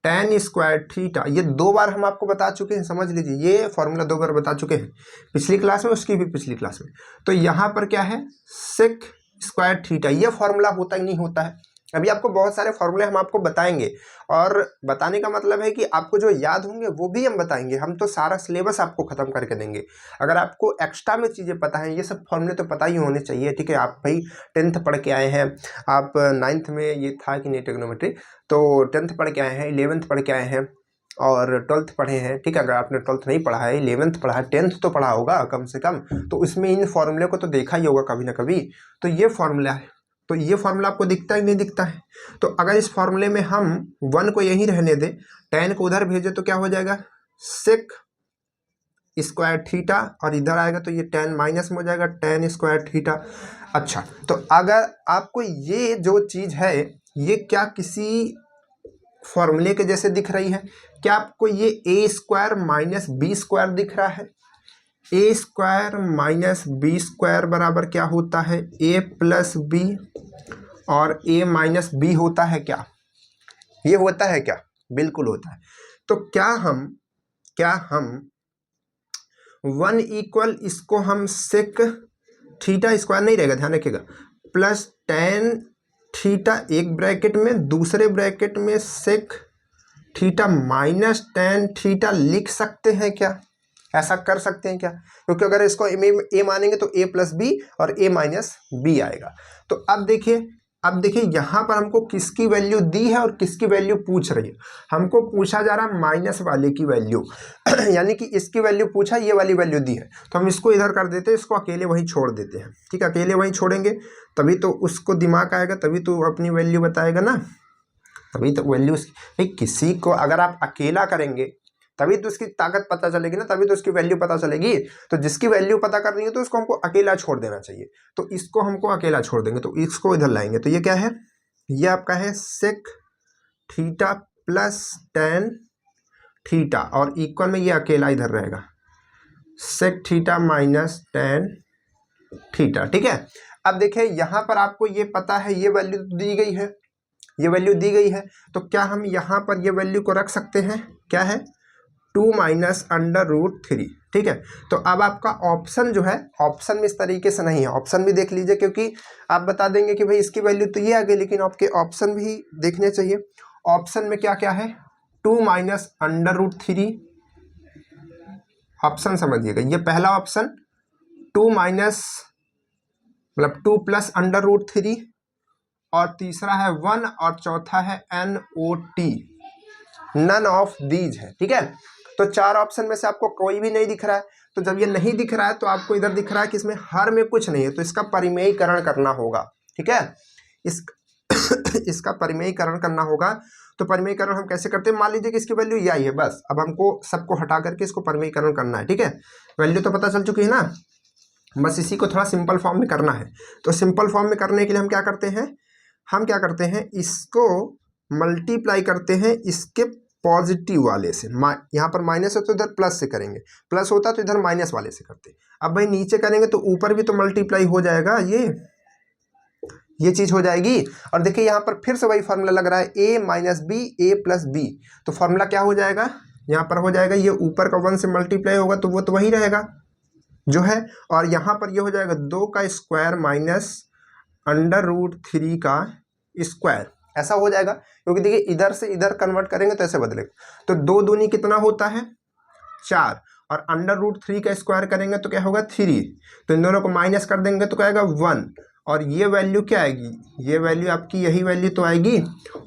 tan² थीटा, ये 2 बार हम आपको बता चुके हैं, समझ लीजिए, ये फॉर्मूला 2 बार बता चुके हैं, पिछली क्लास में, उसकी भी पिछली क्लास में। तो यहाँ पर क्या है, sec² थीटा, ये फॉर्मूला होता ही नहीं होता है। अभी आपको बहुत सारे फॉर्मूले हम आपको बताएंगे, और बताने का मतलब है कि आपको जो याद होंगे वो भी हम बताएंगे, हम तो सारा सिलेबस आपको ख़त्म करके देंगे। अगर आपको एक्स्ट्रा में चीज़ें पता हैं, ये सब फॉर्मूले तो पता ही होने चाहिए। ठीक है, आप भाई 10th पढ़ के आए हैं, आप 9th में ये था कि नहीं ट्रिग्नोमेट्री, तो 10th पढ़ के आए हैं, 11th पढ़ के आए हैं, और 12th पढ़े हैं। ठीक है, अगर आपने 12th नहीं पढ़ा है, 11th पढ़ा है, 10th तो पढ़ा होगा कम से कम, तो उसमें इन फॉर्मूले को तो देखा ही होगा कभी ना कभी। तो ये फॉर्मूला है, तो ये फॉर्मूला आपको दिखता ही नहीं दिखता है। तो अगर इस फॉर्मूले में हम 1 को यहीं रहने दें, tan को उधर भेजे तो क्या हो जाएगा, sec² थीटा, और इधर आएगा तो ये tan माइनस में हो जाएगा, tan² थीटा। अच्छा, तो अगर आपको ये जो चीज़ है, ये क्या किसी फॉर्मूले के जैसे दिख रही है? क्या आपको ये a² - b² दिख रहा है? a² - b² बराबर क्या होता है, a + b, और a - b होता है क्या? ये होता है क्या? बिल्कुल होता है। तो क्या हम 1 इक्वल, इसको हम सेक थीटा स्क्वायर नहीं रहेगा, ध्यान रखिएगा, प्लस tan थीटा एक ब्रैकेट में, दूसरे ब्रैकेट में sec theta minus tan theta लिख सकते हैं क्या? ऐसा कर सकते हैं क्या? क्योंकि अगर इसको a मानेंगे तो a + b और a - b आएगा। तो अब देखिए यहाँ पर हमको किसकी वैल्यू दी है और किसकी वैल्यू पूछ रही है। हमको पूछा जा रहा है माइनस वाले की वैल्यू यानी कि इसकी वैल्यू पूछा, ये वाली वैल्यू दी है, तो हम इसको इधर कर देते हैं, इसको अकेले वहीं छोड़ देते हैं। ठीक है, अकेले वहीं छोड़ेंगे तभी तो उसको दिमाग आएगा, तभी तो अपनी वैल्यू बताएगा ना, तभी तो वैल्यू। किसी को अगर आप अकेला करेंगे तभी तो उसकी ताकत पता चलेगी ना, तभी तो उसकी वैल्यू पता चलेगी। तो जिसकी वैल्यू पता करनी है तो उसको हमको अकेला छोड़ देना चाहिए, तो इसको हमको अकेला छोड़ देंगे, तो इसको इधर लाएंगे। तो ये क्या है, ये आपका है sec theta plus tan theta, और इक्वल में ये अकेला इधर रहेगा, sec theta minus tan theta. ठीक है, अब देखिए यहाँ पर आपको ये पता है ये वैल्यू दी गई है, ये वैल्यू दी गई है, तो क्या हम यहाँ पर ये वैल्यू को रख सकते हैं? क्या है? 2 माइनस अंडर रूट 3। ठीक है, तो अब आपका ऑप्शन जो है, ऑप्शन में इस तरीके से नहीं है, ऑप्शन भी देख लीजिए, क्योंकि आप बता देंगे कि भाई इसकी वैल्यू तो ये आ गई, लेकिन आपके ऑप्शन भी देखने चाहिए। ऑप्शन में क्या क्या है? 2 माइनस अंडर रूट 3, ऑप्शन समझिएगा, ये पहला ऑप्शन 2 माइनस मतलब 2 प्लस अंडर रूट 3, और तीसरा है 1, और चौथा है NOT, नन ऑफ दीज है। ठीक है, तो चार ऑप्शन में से आपको कोई भी नहीं दिख रहा है, तो जब ये नहीं दिख रहा है तो आपको इधर दिख रहा है कि इसमें हर में कुछ नहीं है, तो इसका परिमेयीकरण करना होगा। ठीक है, इसका परिमेयीकरण करना होगा। तो परिमेयीकरण हम कैसे करते हैं? मान लीजिए कि इसकी वैल्यू यही है, बस अब हमको सबको हटा करके इसको परिमेयीकरण करना है। ठीक है, वैल्यू तो पता चल चुकी है ना, बस इसी को थोड़ा सिंपल फॉर्म में करना है। तो सिंपल फॉर्म में करने के लिए हम क्या करते हैं, इसको मल्टीप्लाई करते हैं इसके पॉजिटिव वाले से। यहाँ पर माइनस है तो इधर प्लस से करेंगे, प्लस होता तो इधर माइनस वाले से करते। अब भाई नीचे करेंगे तो ऊपर भी तो मल्टीप्लाई हो जाएगा, ये चीज़ हो जाएगी। और देखिए यहाँ पर फिर से वही फार्मूला लग रहा है, a minus B A plus B, तो फार्मूला क्या हो जाएगा? यहाँ पर हो जाएगा, ये ऊपर का 1 से मल्टीप्लाई होगा तो वो तो वही रहेगा जो है, और यहाँ पर ये हो जाएगा 2 का स्क्वायर माइनस अंडर रूट 3 का स्क्वायर, ऐसा हो जाएगा। क्योंकि देखिए इधर से इधर कन्वर्ट करेंगे तो ऐसे बदलेगा, तो 2 दूनी कितना होता है? 4, और अंडर रूट 3 का स्क्वायर करेंगे तो क्या होगा? 3, तो इन दोनों को माइनस कर देंगे तो क्या आएगा? 1, और ये वैल्यू क्या आएगी? ये वैल्यू आपकी यही वैल्यू तो आएगी।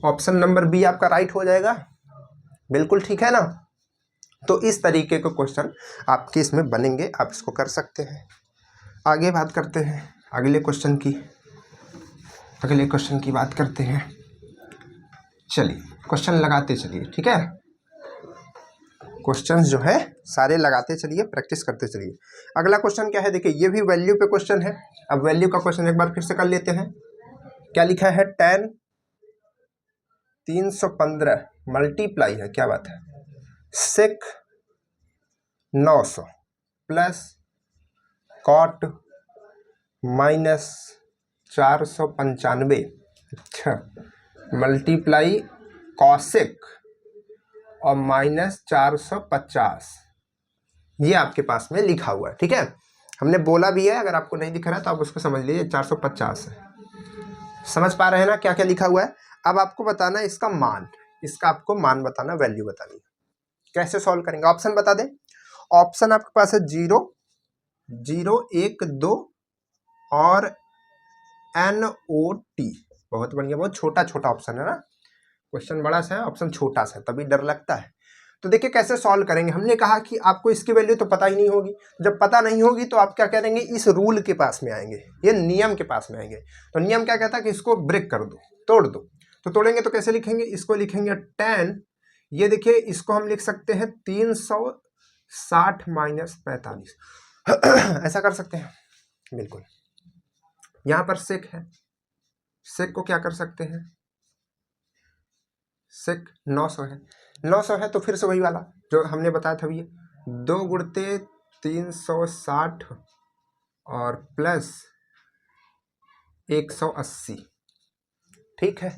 ऑप्शन नंबर बी आपका राइट हो जाएगा। बिल्कुल ठीक है ना। तो इस तरीके के क्वेश्चन आपके इसमें बनेंगे, आप इसको कर सकते हैं। आगे बात करते हैं अगले क्वेश्चन की बात करते हैं। चलिए क्वेश्चन लगाते चलिए। ठीक है, क्वेश्चंस जो है सारे लगाते चलिए, प्रैक्टिस करते चलिए। अगला क्वेश्चन क्या है? देखिए ये भी वैल्यू पे क्वेश्चन है। अब वैल्यू का क्वेश्चन एक बार फिर से कर लेते हैं। क्या लिखा है? 10 315 मल्टीप्लाई है, क्या बात है, सेक 900 प्लस कॉट माइनस 495, अच्छा, मल्टीप्लाई कॉसेक और माइनस 450, ये आपके पास में लिखा हुआ है। ठीक है, हमने बोला भी है, अगर आपको नहीं दिख रहा है तो आप उसको समझ लीजिए, 450 है। समझ पा रहे हैं ना क्या क्या लिखा हुआ है? अब आपको बताना है इसका मान, इसका आपको मान बताना, वैल्यू बतानी है। कैसे सॉल्व करेंगे? ऑप्शन बता दें। ऑप्शन आपके पास है 0 0 1 2 और NOT। बहुत बढ़िया, बहुत छोटा छोटा ऑप्शन है ना, क्वेश्चन बड़ा सा है, ऑप्शन छोटा सा है, तभी डर लगता है। तो देखिए कैसे सॉल्व करेंगे। हमने कहा कि आपको इसकी वैल्यू तो पता ही नहीं होगी, जब पता नहीं होगी तो आप क्या करेंगे? इस रूल के पास में आएंगे, ये नियम के पास में आएंगे। तो नियम क्या कहता है कि इसको ब्रेक कर दो, तोड़ दो। तो तोड़ेंगे तो कैसे लिखेंगे? इसको लिखेंगे 10, ये देखिए इसको हम लिख सकते हैं 360 माइनस 45, ऐसा कर सकते हैं बिल्कुल। यहाँ पर सेक है, सेक को क्या कर सकते हैं? सेक 900 है, 900 है तो फिर से वही वाला जो हमने बताया था, ये 2 गुणते 360 और प्लस 180। ठीक है,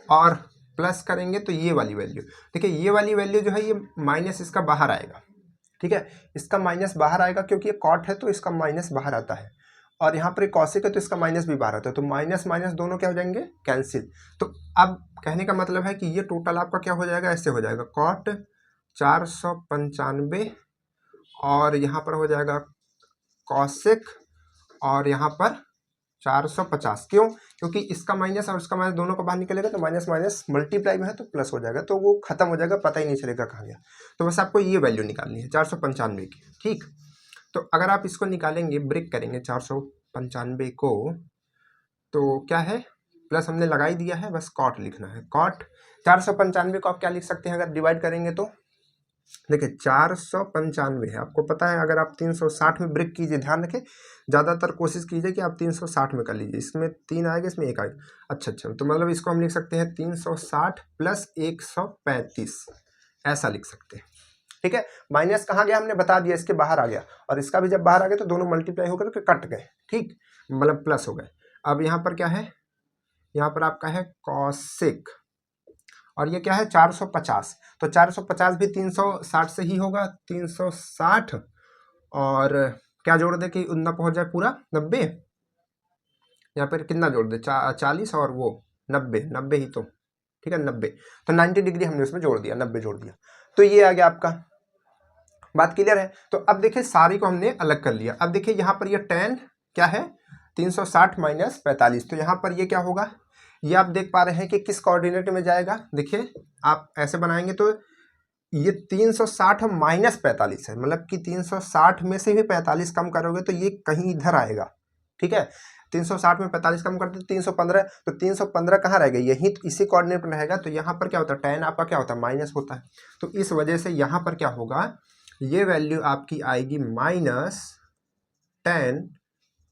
और प्लस करेंगे तो ये वाली वैल्यू, देखिए ये वाली वैल्यू जो है ये माइनस इसका बाहर आएगा। ठीक है, इसका माइनस बाहर आएगा क्योंकि ये कॉट है तो इसका माइनस बाहर आता है, और यहाँ पर कॉसिक है तो इसका माइनस भी बाहर आता है, तो माइनस माइनस दोनों क्या हो जाएंगे? कैंसिल। तो अब कहने का मतलब है कि ये टोटल आपका क्या हो जाएगा? ऐसे हो जाएगा, कॉट 495 और यहाँ पर हो जाएगा कॉसिक और यहाँ पर 450। क्यों? क्योंकि इसका माइनस और इसका माइनस दोनों को बाहर निकलेगा तो माइनस माइनस मल्टीप्लाई में है तो प्लस हो जाएगा, तो वो खत्म हो जाएगा, पता ही नहीं चलेगा कहाँ गया। तो बस आपको ये वैल्यू निकालनी है 495 की। ठीक, तो अगर आप इसको निकालेंगे, ब्रेक करेंगे 495 को, तो क्या है? प्लस हमने लगा ही दिया है, बस कॉट लिखना है। कॉट 495 को आप क्या लिख सकते हैं अगर डिवाइड करेंगे तो? देखिए 495 है, आपको पता है, अगर आप 360 में ब्रेक कीजिए, ध्यान रखें, ज़्यादातर कोशिश कीजिए कि आप 360 में कर लीजिए, इसमें 3 आएगा, इसमें 1 आएगा। अच्छा, तो मतलब इसको हम लिख सकते हैं 360 प्लस 135, ऐसा लिख सकते हैं। ठीक है, माइनस कहाँ गया हमने बता दिया, इसके बाहर आ गया, और इसका भी जब बाहर आ गया तो दोनों मल्टीप्लाई होकर के कट गए, ठीक, मतलब प्लस हो गए। अब यहाँ पर क्या है, यहाँ पर आपका है कॉसेक, और ये क्या है 450, तो 450 भी 360 से ही होगा, 360, और क्या जोड़ दे कि उतना पहुंच जाए पूरा 90, यहाँ पर कितना जोड़ दे 40 और वो 90 ही तो, ठीक है 90, तो 90 डिग्री हमने उसमें जोड़ दिया, 90 जोड़ दिया, तो ये आ गया आपका। बात क्लियर है। तो अब देखिए सारी को हमने अलग कर लिया। अब देखिए यहाँ पर ये tan क्या है 360 माइनस 45, तो यहाँ पर ये क्या होगा, ये आप देख पा रहे हैं कि किस कोऑर्डिनेट में जाएगा। देखिए आप ऐसे बनाएंगे तो ये 360 माइनस 45 है, मतलब कि 360 में से भी 45 कम करोगे तो ये कहीं इधर आएगा, ठीक है। 360 में 45 कम करते 315, तो 315 कहाँ रहेगा, यही तो इसी कोऑर्डिनेट में रहेगा। तो यहाँ पर क्या होता है, tan आपका क्या होता है माइनस होता है, तो इस वजह से यहाँ पर क्या होगा, ये वैल्यू आपकी आएगी -tan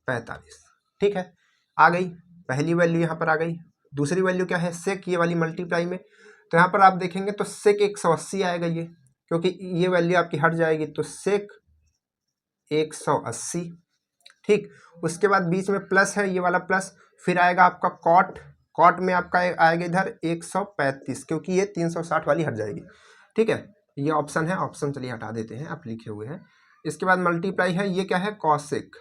45, ठीक है। आ गई पहली वैल्यू, यहाँ पर आ गई। दूसरी वैल्यू क्या है, सेक, ये वाली मल्टीप्लाई में, तो यहाँ पर आप देखेंगे तो सेक 180 आएगा ये, क्योंकि ये वैल्यू आपकी हट जाएगी, तो सेक 180, ठीक। उसके बाद बीच में प्लस है, ये वाला प्लस, फिर आएगा आपका कॉट, कॉट में आपका आएगा इधर 135, क्योंकि ये 360 वाली हट जाएगी, ठीक है। ये ऑप्शन है, ऑप्शन चलिए हटा देते हैं, आप लिखे हुए हैं। इसके बाद मल्टीप्लाई है, ये क्या है कॉसेक,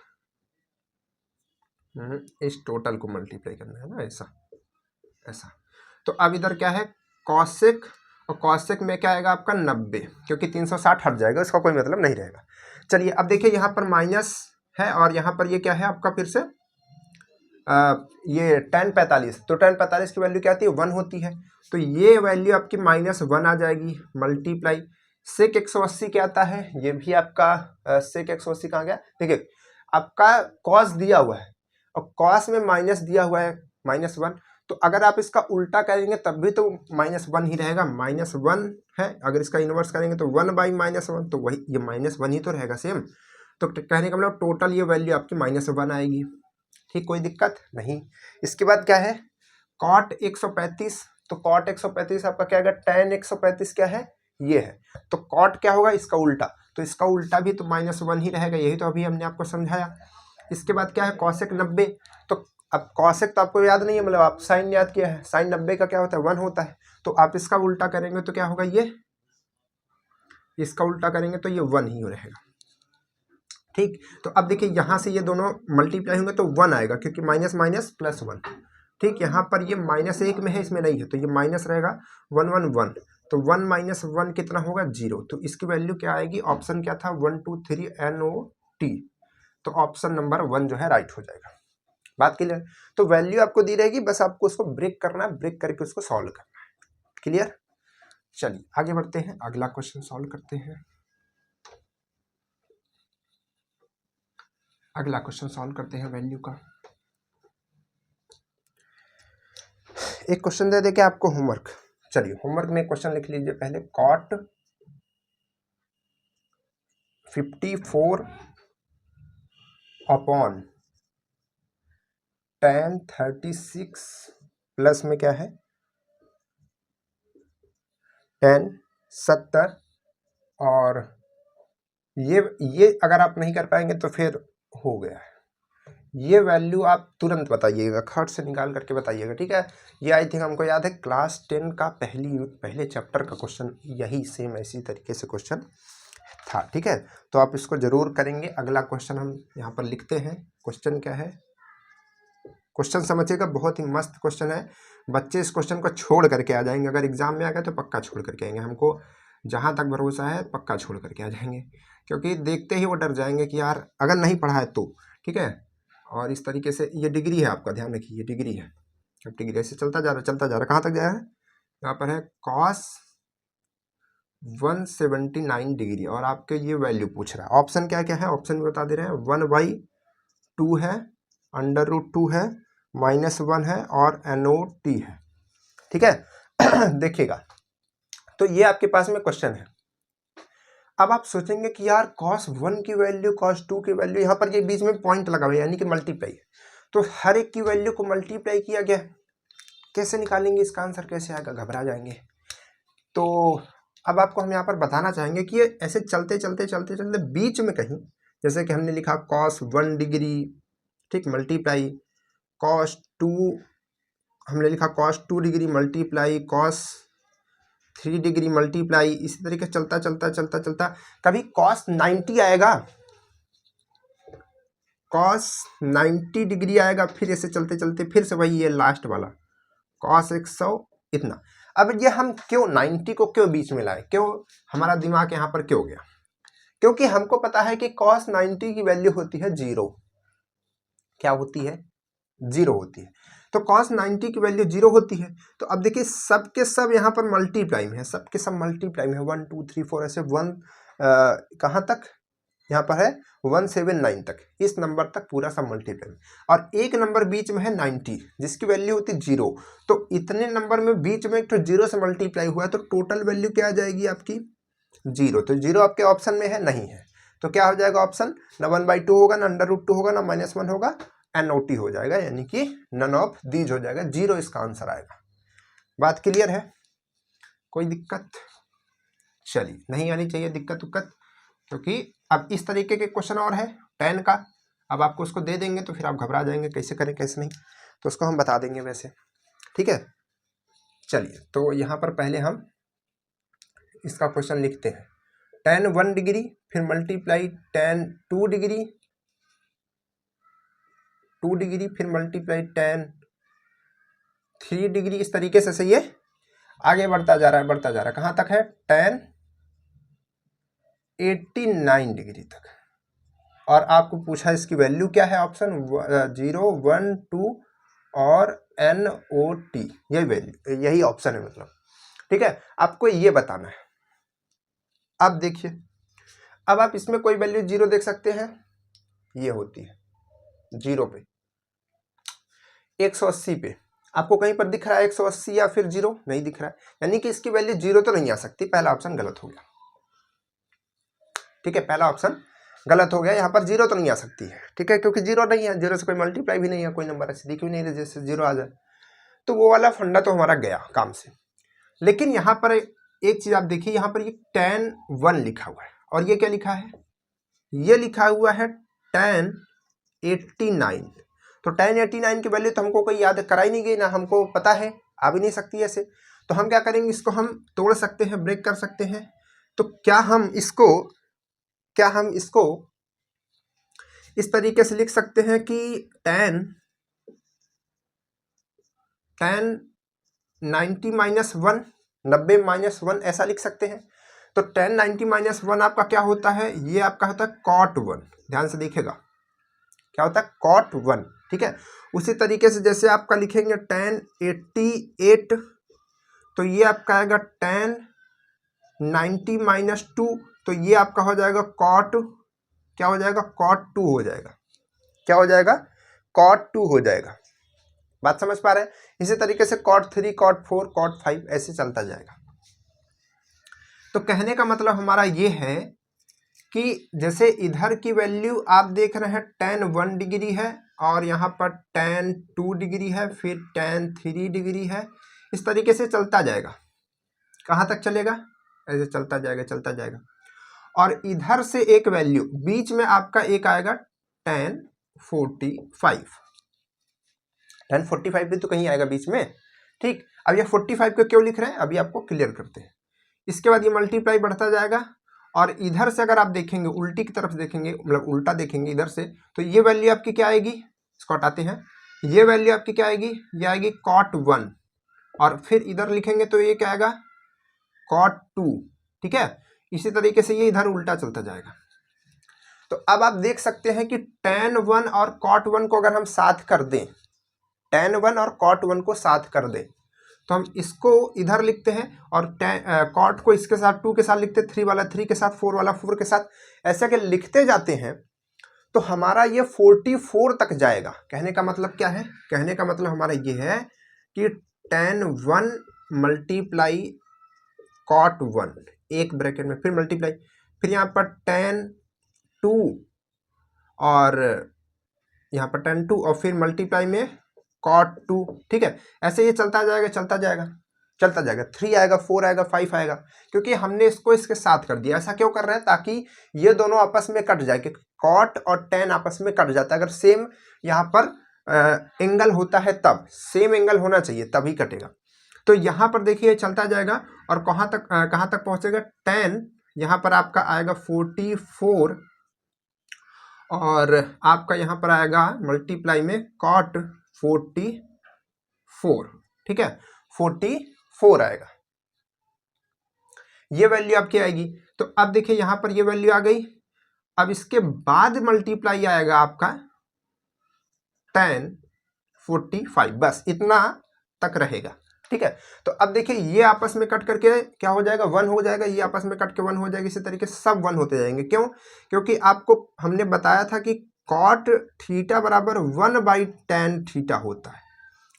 इस टोटल को मल्टीप्लाई करना है ना, ऐसा ऐसा। तो अब इधर क्या है कॉसेक, और कॉसेक में क्या आएगा आपका 90, क्योंकि 360 हट जाएगा, इसका कोई मतलब नहीं रहेगा। चलिए अब देखिए यहाँ पर माइनस है, और यहाँ पर ये क्या है आपका फिर से ये tan 45, तो tan 45 की वैल्यू क्या आती है 1 होती है, तो ये वैल्यू आपकी -1 आ जाएगी। मल्टीप्लाई सेक 180 क्या आता है, ये भी आपका सेक 180 कहाँ गया, देखिए आपका कॉस दिया हुआ है और कॉस में माइनस दिया हुआ है -1, तो अगर आप इसका उल्टा करेंगे तब भी तो -1 ही रहेगा, -1 है, अगर इसका इन्वर्स करेंगे तो 1/-1, तो वही ये -1 ही तो रहेगा सेम। तो कहने का मतलब टोटल ये वैल्यू आपकी -1 आएगी, ठीक, कोई दिक्कत नहीं। इसके बाद क्या है कॉट 135, तो कॉट 135 आपका क्या आएगा, tan 135 क्या है ये है, तो कॉट क्या होगा इसका उल्टा, तो इसका उल्टा भी तो -1 ही रहेगा, यही तो अभी हमने आपको समझाया। इसके बाद क्या है कॉसेक 90, तो अब कॉसेक तो आपको याद नहीं है, मतलब आप साइन याद किया है, साइन 90 का क्या होता है 1 होता है, तो आप इसका उल्टा करेंगे तो क्या होगा, ये इसका उल्टा करेंगे तो ये 1 ही रहेगा, ठीक। तो अब देखिए यहाँ से ये दोनों मल्टीप्लाई होंगे तो 1 आएगा, क्योंकि माइनस माइनस प्लस 1, ठीक। यहाँ पर ये -1 में है, इसमें नहीं है, तो ये माइनस रहेगा 1 1 1, तो 1 - 1 कितना होगा 0, तो इसकी वैल्यू क्या आएगी, ऑप्शन क्या था 1 2 3 NOT, तो ऑप्शन नंबर 1 जो है राइट हो जाएगा। बात क्लियर। तो वैल्यू आपको दी रहेगी, बस आपको उसको ब्रेक करना है, ब्रेक करके उसको सॉल्व करना है, क्लियर। चलिए आगे बढ़ते हैं, अगला क्वेश्चन सॉल्व करते हैं। अगला क्वेश्चन सॉल्व करते हैं वैल्यू का। एक क्वेश्चन दे के आपको होमवर्क, चलिए होमवर्क में क्वेश्चन लिख लीजिए पहले, कॉट 54 अपॉन tan 36 प्लस में क्या है tan 70, और ये अगर आप नहीं कर पाएंगे तो फिर हो गया है। ये वैल्यू आप तुरंत बताइएगा, खट से निकाल करके बताइएगा, ठीक है। ये आई थिंक हमको याद है क्लास 10 का पहले चैप्टर का क्वेश्चन, यही सेम ऐसी तरीके से क्वेश्चन था, ठीक है। तो आप इसको जरूर करेंगे। अगला क्वेश्चन हम यहाँ पर लिखते हैं, क्वेश्चन क्या है, क्वेश्चन समझिएगा, बहुत ही मस्त क्वेश्चन है। बच्चे इस क्वेश्चन को छोड़ करके आ जाएंगे, अगर एग्जाम में आ गए तो पक्का छोड़ करके आएंगे, हमको जहाँ तक भरोसा है पक्का छोड़ करके आ जाएंगे, क्योंकि देखते ही वो डर जाएंगे कि यार अगर नहीं पढ़ा है तो, ठीक है। और इस तरीके से ये डिग्री है आपका, ध्यान रखिए ये डिग्री है, अब डिग्री ऐसे चलता जा रहा कहाँ तक जाएगा, यहाँ पर है cos 179 डिग्री, और आपके ये वैल्यू पूछ रहा है। ऑप्शन क्या क्या है, ऑप्शन बता दे रहे हैं, 1/2 है, √2 है, -1 है, और NOT है, ठीक है। देखिएगा तो ये आपके पास में क्वेश्चन है। अब आप सोचेंगे कि यार cos 1 की वैल्यू cos 2 की वैल्यू, यहाँ पर ये बीच में पॉइंट लगा हुआ है यानी कि मल्टीप्लाई है, तो हर एक की वैल्यू को मल्टीप्लाई किया गया, कैसे निकालेंगे इसका आंसर कैसे आएगा, घबरा जाएंगे। तो अब आपको हम यहाँ पर बताना चाहेंगे कि ये ऐसे चलते चलते चलते चलते बीच में कहीं, जैसे कि हमने लिखा cos 1 डिग्री, ठीक, मल्टीप्लाई cos 2, हमने लिखा cos 2 degree multiply cos 3 degree multiply, इसी तरीके चलता चलता चलता चलता कभी cos 90 आएगा, cos 90 डिग्री आएगा, फिर ऐसे चलते चलते फिर से वही ये लास्ट वाला cos 100 इतना। अब ये हम क्यों 90 को क्यों बीच में लाए, क्यों हमारा दिमाग यहाँ पर क्यों गया? क्योंकि हमको पता है कि cos 90 की वैल्यू होती है 0। क्या होती है? 0 होती है। तो cos 90 की वैल्यू 0 होती है। तो अब देखिए सब के सब यहाँ पर मल्टीप्लाई में है, सब के सब मल्टीप्लाई में है, 1 2 3 4 ऐसे 1 कहाँ तक, यहाँ पर है 179 तक, इस नंबर तक पूरा सब मल्टीप्लाई में, और एक नंबर बीच में है 90 जिसकी वैल्यू होती है 0। तो इतने नंबर में बीच में एक तो 0 से मल्टीप्लाई हुआ है, तो टोटल वैल्यू क्या आ जाएगी आपकी 0। तो 0 आपके ऑप्शन में है नहीं है, तो क्या हो जाएगा ऑप्शन, ना 1/2 होगा, ना √2 होगा, ना -1 होगा, NOT हो जाएगा, यानी कि नन ऑफ दीज हो जाएगा, 0 इसका आंसर आएगा। बात क्लियर है? कोई दिक्कत? चलिए, नहीं आनी चाहिए दिक्कत उक्कत, क्योंकि अब इस तरीके के क्वेश्चन और है 10 का, अब आपको उसको दे देंगे तो फिर आप घबरा जाएंगे कैसे करें कैसे नहीं, तो उसको हम बता देंगे वैसे, ठीक है। चलिए, तो यहाँ पर पहले हम इसका क्वेश्चन लिखते हैं, tan 1 डिग्री फिर मल्टीप्लाई tan 2 डिग्री, 2 डिग्री फिर मल्टीप्लाई tan 3 डिग्री, इस तरीके से ये आगे बढ़ता जा रहा है, बढ़ता जा रहा है, कहाँ तक है, tan 89 डिग्री तक। और आपको पूछा इसकी वैल्यू क्या है, ऑप्शन 0 1 2 और NOT, यही वैल्यू, यही ऑप्शन है मतलब, ठीक है। आपको ये बताना है। अब देखिए, अब आप इसमें कोई वैल्यू 0 देख सकते हैं, ये होती है 0 पे, 180 पे आपको कहीं पर दिख रहा है 180 या फिर 0 नहीं दिख रहा है, यानी कि इसकी वैल्यू 0 तो नहीं आ सकती, पहला ऑप्शन गलत हो गया, ठीक है, पहला ऑप्शन गलत हो गया, यहाँ पर 0 तो नहीं आ सकती है, ठीक है, क्योंकि 0 नहीं है, 0 से कोई मल्टीप्लाई भी नहीं है, कोई नंबर ऐसे दिख भी नहीं रहा जैसे 0 आ जाए, तो वो वाला फंडा तो हमारा गया काम से। लेकिन यहाँ पर एक चीज आप देखिए, यहाँ पर ये tan 1 लिखा हुआ है, और ये क्या लिखा है, ये लिखा हुआ है tan 89। तो tan 89 की वैल्यू तो हमको कोई याद कराई नहीं गई ना, हमको पता है, आ भी नहीं सकती ऐसे, तो हम क्या करेंगे, इसको हम तोड़ सकते हैं, ब्रेक कर सकते हैं। तो क्या हम इसको इस तरीके से लिख सकते हैं कि tan 90 -1, 90 -1 ऐसा लिख सकते हैं। तो tan 90 -1 आपका क्या होता है, ये आपका होता है cot 1, ध्यान से देखिएगा क्या होता है cot 1, ठीक है। उसी तरीके से जैसे आपका लिखेंगे tan 88, तो ये आपका आएगा tan 90 -2, तो ये आपका हो जाएगा cot, क्या हो जाएगा, cot 2 हो जाएगा, क्या हो जाएगा, cot 2 हो जाएगा। बात समझ पा रहे हैं? इसी तरीके से cot 3, cot 4, cot 5 ऐसे चलता जाएगा। तो कहने का मतलब हमारा ये है कि जैसे इधर की वैल्यू आप देख रहे हैं tan 1 डिग्री है, और यहाँ पर tan 2 डिग्री है, फिर tan 3 डिग्री है, इस तरीके से चलता जाएगा। कहाँ तक चलेगा, ऐसे चलता जाएगा चलता जाएगा। और इधर से एक वैल्यू बीच में आपका एक आएगा tan 45, tan 45 भी तो कहीं आएगा बीच में, ठीक। अब ये 45 को क्यों लिख रहे हैं, अभी आपको क्लियर करते हैं। इसके बाद ये मल्टीप्लाई बढ़ता जाएगा, और इधर से अगर आप देखेंगे, उल्टी की तरफ देखेंगे, मतलब उल्टा देखेंगे इधर से, तो ये वैल्यू आपकी क्या आएगी, इसको हटाते हैं, ये वैल्यू आपकी क्या आएगी, ये आएगी cot 1, और फिर इधर लिखेंगे तो ये क्या आएगा, cot 2, ठीक है। इसी तरीके से ये इधर उल्टा चलता जाएगा। तो अब आप देख सकते हैं कि tan 1 और cot 1 को अगर हम साथ कर दें, tan 1 और cot 1 को साथ कर दें, तो हम इसको इधर लिखते हैं, और cot को इसके साथ 2 के साथ लिखते हैं, 3 वाला 3 के साथ, 4 वाला 4 के साथ, ऐसे के लिखते जाते हैं, तो हमारा ये 44 तक जाएगा। कहने का मतलब क्या है, कहने का मतलब हमारा ये है कि tan 1 मल्टीप्लाई cot 1, एक ब्रैकेट में, फिर मल्टीप्लाई, फिर यहाँ पर tan 2, और यहाँ पर tan 2, और फिर मल्टीप्लाई में cot 2, ठीक है। ऐसे ये चलता जाएगा चलता जाएगा। चलता जाएगा, 3 आएगा, 4 आएगा, 5 आएगा, क्योंकि हमने इसको इसके साथ कर दिया। ऐसा क्यों कर रहे हैं? ताकि ये दोनों आपस में कट जाए, कि कॉट और टेन आपस में कट जाता है। अगर सेम यहाँ पर एंगल होता है तब, सेम एंगल होना चाहिए तभी कटेगा। तो यहाँ पर देखिए चलता जाएगा और कहाँ तक पहुंचेगा? 10 यहाँ पर आपका आएगा 44 और आपका यहाँ पर आएगा मल्टीप्लाई में कॉट 44, ठीक है, 44 आएगा, ये वैल्यू आपकी आएगी। तो अब देखिए यहाँ पर ये वैल्यू आ गई। अब इसके बाद मल्टीप्लाई आएगा आपका 10 45, बस इतना तक रहेगा, ठीक है। तो अब देखिए ये आपस में कट करके क्या हो जाएगा? 1 हो जाएगा, ये आपस में कट के 1 हो जाएगा। इसी तरीके से सब 1 होते जाएंगे। क्यों? क्योंकि आपको हमने बताया था कि कॉट थीटा बराबर 1/tan थीटा होता है,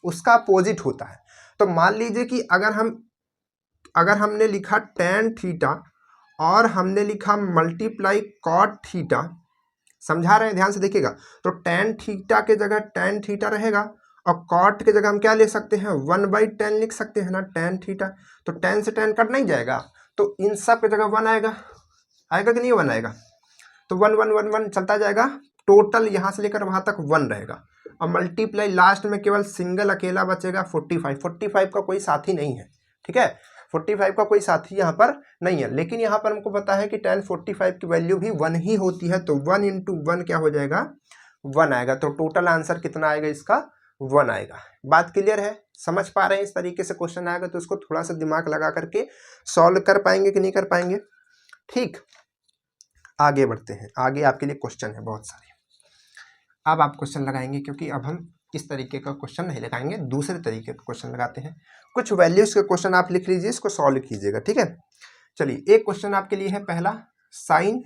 उसका अपोजिट होता है। तो मान लीजिए कि अगर हमने लिखा tan थीटा और हमने लिखा मल्टीप्लाई कॉट थीटा, समझा रहे हैं, ध्यान से देखिएगा। तो tan थीटा के जगह tan थीटा रहेगा और कॉट के जगह हम क्या ले सकते हैं? 1/tan लिख सकते हैं ना, tan थीटा। तो tan से tan कट नहीं जाएगा, तो इन सब के जगह 1 आएगा, आएगा कि नहीं? 1 आएगा। तो 1 1 1 1 चलता जाएगा, टोटल यहाँ से लेकर वहां तक 1 रहेगा और मल्टीप्लाई लास्ट में केवल सिंगल अकेला बचेगा 45। 45 का कोई साथी नहीं है, ठीक है, 45 का कोई साथी यहाँ पर नहीं है। लेकिन यहाँ पर हमको पता है कि tan 45 की वैल्यू भी 1 ही होती है, तो 1 × 1 क्या हो जाएगा? 1 आएगा। तो टोटल आंसर कितना आएगा इसका? 1 आएगा। बात क्लियर है? समझ पा रहे हैं? इस तरीके से क्वेश्चन आएगा तो उसको थोड़ा सा दिमाग लगा करके सॉल्व कर पाएंगे कि नहीं कर पाएंगे? ठीक, आगे बढ़ते हैं। आगे आपके लिए क्वेश्चन है बहुत सारे। अब आप क्वेश्चन लगाएंगे, क्योंकि अब हम इस तरीके का क्वेश्चन नहीं लगाएंगे, दूसरे तरीके का क्वेश्चन लगाते हैं। कुछ वैल्यूज के क्वेश्चन आप लिख लीजिए, इसको सॉल्व कीजिएगा, ठीक है। चलिए एक क्वेश्चन आपके लिए है पहला, साइन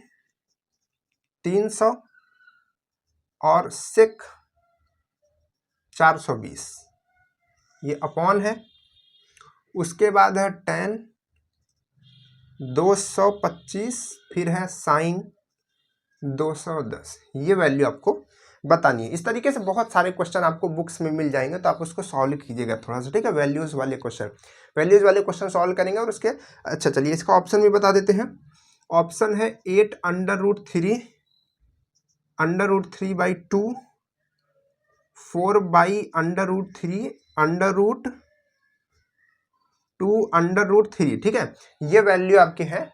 300 और सेक 420, ये अपॉन है। उसके बाद है tan 225, फिर है साइन 210। ये वैल्यू आपको बतानी है। इस तरीके से बहुत सारे क्वेश्चन आपको बुक्स में मिल जाएंगे, तो आप उसको सॉल्व कीजिएगा थोड़ा सा, ठीक है। वैल्यूज वाले क्वेश्चन सॉल्व करेंगे और उसके अच्छा चलिए इसका ऑप्शन भी बता देते हैं। ऑप्शन है 8√3 √3/2 4/√3 √2 ठीक है। ये वैल्यू आपके हैं,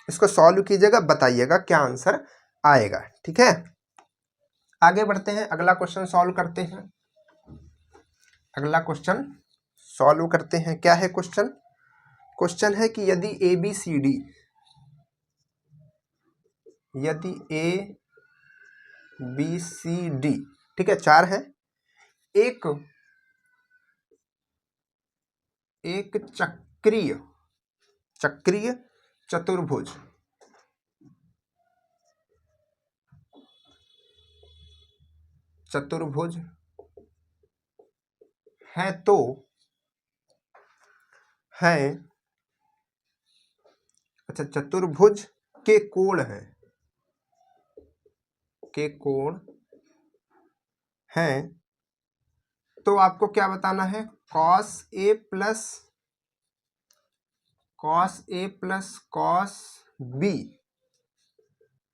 इसको सॉल्व कीजिएगा, बताइएगा क्या आंसर आएगा, ठीक है। आगे बढ़ते हैं, अगला क्वेश्चन सॉल्व करते हैं। अगला क्वेश्चन सॉल्व करते हैं। क्या है क्वेश्चन? क्वेश्चन है कि यदि ABCD, यदि ABCD, ठीक है, 4 है, एक चक्रीय चतुर्भुज है, तो है, अच्छा, चतुर्भुज के कोण हैं, तो आपको क्या बताना है? cos A plus cos B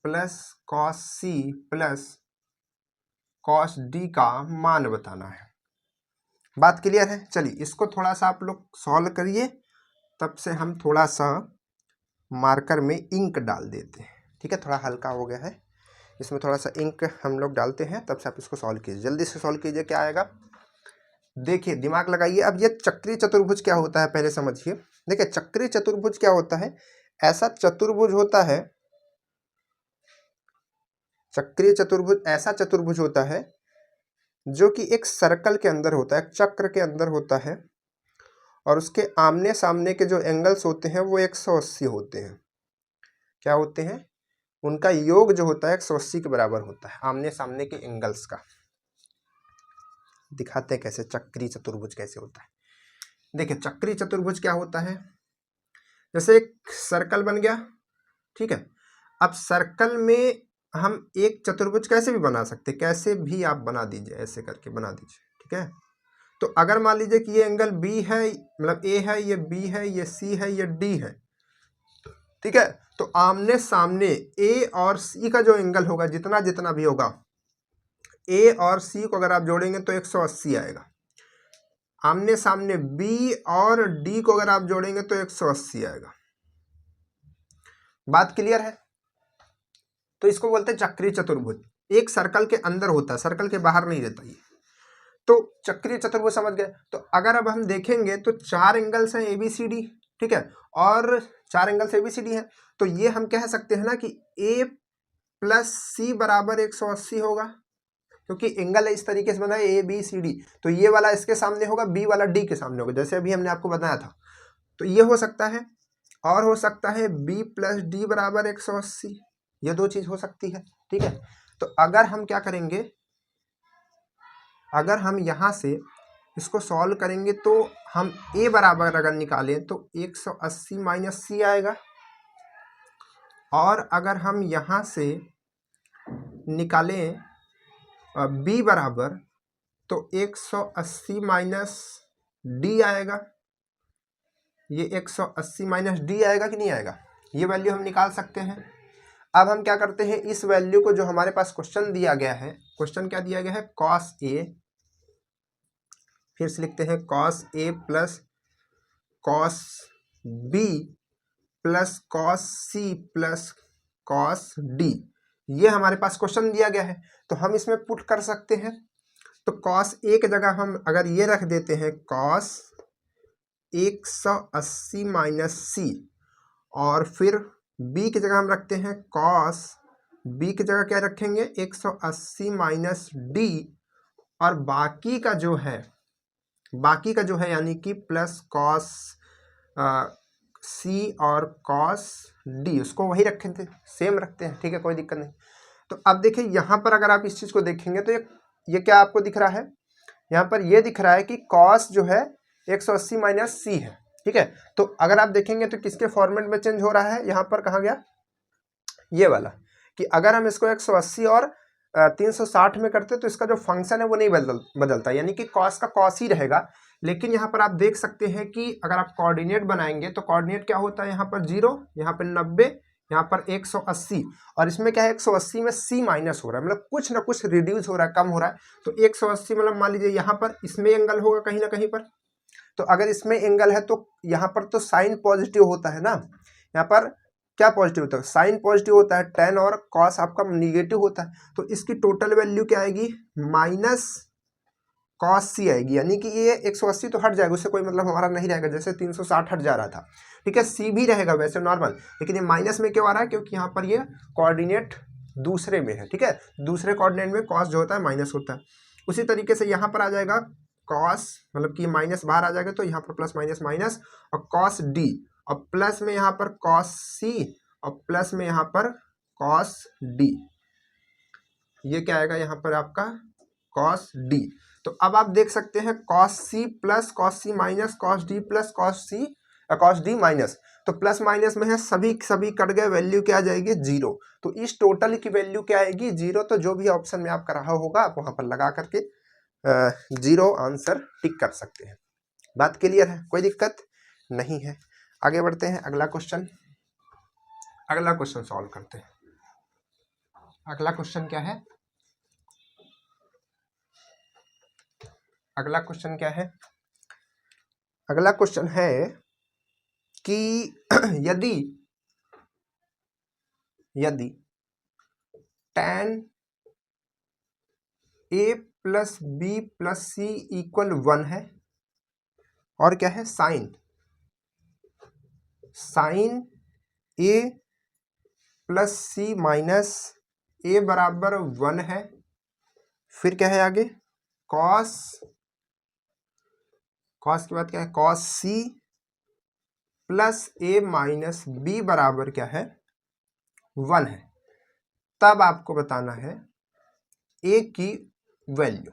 plus cos C plus cos D का मान बताना है। बात क्लियर है? चलिए इसको थोड़ा सा आप लोग सॉल्व करिए, तब से हम थोड़ा सा मार्कर में इंक डाल देते हैं, ठीक है। थोड़ा हल्का हो गया है, इसमें थोड़ा सा इंक हम लोग डालते हैं, तब से आप इसको सॉल्व कीजिए, जल्दी से सॉल्व कीजिए। क्या आएगा? देखिए, दिमाग लगाइए। अब ये चक्रीय चतुर्भुज क्या होता है पहले समझिए। देखिए चक्रीय चतुर्भुज क्या होता है? ऐसा चतुर्भुज होता है, चक्रीय चतुर्भुज ऐसा चतुर्भुज होता है जो कि एक सर्कल के अंदर होता है, एक चक्र के अंदर होता है, और उसके आमने सामने के जो एंगल्स होते हैं वो 180 होते हैं। क्या होते हैं? उनका योग जो होता है 180 के बराबर होता है, आमने सामने के एंगल्स का। दिखाते हैं कैसे चक्रीय चतुर्भुज कैसे होता है। देखिए चक्रीय चतुर्भुज क्या होता है, जैसे एक सर्कल बन गया, ठीक है। अब सर्कल में हम एक चतुर्भुज कैसे भी बना सकते हैं, कैसे भी आप बना दीजिए, ऐसे करके बना दीजिए, ठीक है। तो अगर मान लीजिए कि ये एंगल बी है, मतलब ए है, ये बी है, ये सी है, ये डी है, ठीक है, तो आमने सामने ए और सी का जो एंगल होगा, जितना जितना भी होगा, ए और सी को अगर आप जोड़ेंगे तो 180 आएगा। आमने सामने बी और डी को अगर आप जोड़ेंगे तो 180 आएगा। बात क्लियर है? तो इसको बोलते हैं चक्रीय चतुर्भुज। एक सर्कल के अंदर होता है, सर्कल के बाहर नहीं रहता ये। तो चक्रीय चतुर्भुज समझ गए। तो अगर अब हम देखेंगे तो 4 एंगल्स हैं ABCD, ठीक है, और 4 एंगल्स ABCD हैं, तो ये हम कह सकते हैं ना कि A प्लस C बराबर 180 होगा, क्योंकि एंगल इस तरीके से बना है ABCD। तो ये वाला इसके सामने होगा, B वाला D के सामने होगा, जैसे अभी हमने आपको बताया था। तो ये हो सकता है, और हो सकता है B प्लस D बराबर 180, ये 2 चीज़ हो सकती है, ठीक है। तो अगर हम क्या करेंगे, अगर हम यहाँ से इसको सॉल्व करेंगे तो हम A बराबर अगर निकालें तो 180 माइनस C आएगा, और अगर हम यहाँ से निकालें B बराबर तो 180 माइनस D आएगा। ये 180 माइनस D आएगा कि नहीं आएगा, ये वैल्यू हम निकाल सकते हैं। अब हम क्या करते हैं, इस वैल्यू को जो हमारे पास क्वेश्चन दिया गया है, क्वेश्चन क्या दिया गया है, cos A, फिर से लिखते हैं cos A plus cos B plus cos C plus cos D, ये हमारे पास क्वेश्चन दिया गया है। तो हम इसमें पुट कर सकते हैं। तो cos A की जगह हम अगर ये रख देते हैं cos 180 माइनस C, और फिर B की जगह हम रखते हैं cos, B की जगह क्या रखेंगे 180 माइनस D, और बाकी का जो है यानी कि प्लस cos C और cos D, उसको वही रखे थे, सेम रखते हैं, ठीक है, कोई दिक्कत नहीं। तो अब देखिए यहाँ पर अगर आप इस चीज़ को देखेंगे तो ये क्या आपको दिख रहा है, यहाँ पर ये दिख रहा है कि cos जो है 180 माइनस C है, ठीक है। तो अगर आप देखेंगे तो किसके फॉर्मेट में चेंज हो रहा है, यहाँ पर कहाँ गया, ये वाला, कि अगर हम इसको 180 और 360 में करते तो इसका जो फंक्शन है वो नहीं बदलता, यानी कि cos का cos ही रहेगा। लेकिन यहाँ पर आप देख सकते हैं कि अगर आप कोऑर्डिनेट बनाएंगे तो कोऑर्डिनेट क्या होता है, यहाँ पर 0, यहाँ पर 90, यहाँ पर 180, और इसमें क्या है 180 में C माइनस हो रहा है, मतलब कुछ ना कुछ रिड्यूस हो रहा है, कम हो रहा है। तो 180 मतलब मान लीजिए यहाँ पर इसमें एंगल होगा कहीं ना कहीं पर, तो अगर इसमें एंगल है तो यहाँ पर तो साइन पॉजिटिव होता है ना, यहाँ पर क्या पॉजिटिव होता है, साइन पॉजिटिव होता है, टेन और कॉस आपका निगेटिव होता है। तो इसकी टोटल वैल्यू क्या आएगी, माइनस कॉस C आएगी, यानी कि ये 180 तो हट जाएगा, उससे कोई मतलब हमारा नहीं रहेगा, जैसे 360 हट जा रहा था, ठीक है। C भी रहेगा वैसे नॉर्मल, लेकिन ये माइनस में क्यों आ रहा है, क्योंकि यहाँ पर ये कोऑर्डिनेट दूसरे में है, ठीक है, दूसरे कोऑर्डिनेट में कॉस जो होता है माइनस होता है। उसी तरीके से यहाँ पर आ जाएगा कॉस, मतलब कि माइनस बाहर आ जाएगा, तो यहाँ पर प्लस माइनस माइनस, और कॉस D, और प्लस में यहाँ पर cos C, और प्लस में यहाँ पर cos D, ये क्या आएगा यहाँ पर आपका cos D। तो अब आप देख सकते हैं cos C plus cos C minus cos D plus cos D minus, तो प्लस माइनस में है, सभी कट गए, वैल्यू क्या आ जाएगी 0। तो इस टोटल की वैल्यू क्या आएगी 0। तो जो भी ऑप्शन में आपका रहा होगा आप वहां पर लगा करके 0 आंसर टिक कर सकते हैं। बात क्लियर है, कोई दिक्कत नहीं है। आगे बढ़ते हैं, अगला क्वेश्चन सॉल्व करते हैं। अगला क्वेश्चन क्या है, अगला क्वेश्चन है कि यदि tan A plus B plus C equal 1 है, और क्या है sine A plus C minus A बराबर 1 है, फिर क्या है आगे cos के बाद क्या है cos C plus A minus B बराबर क्या है 1 है, तब आपको बताना है A की वैल्यू।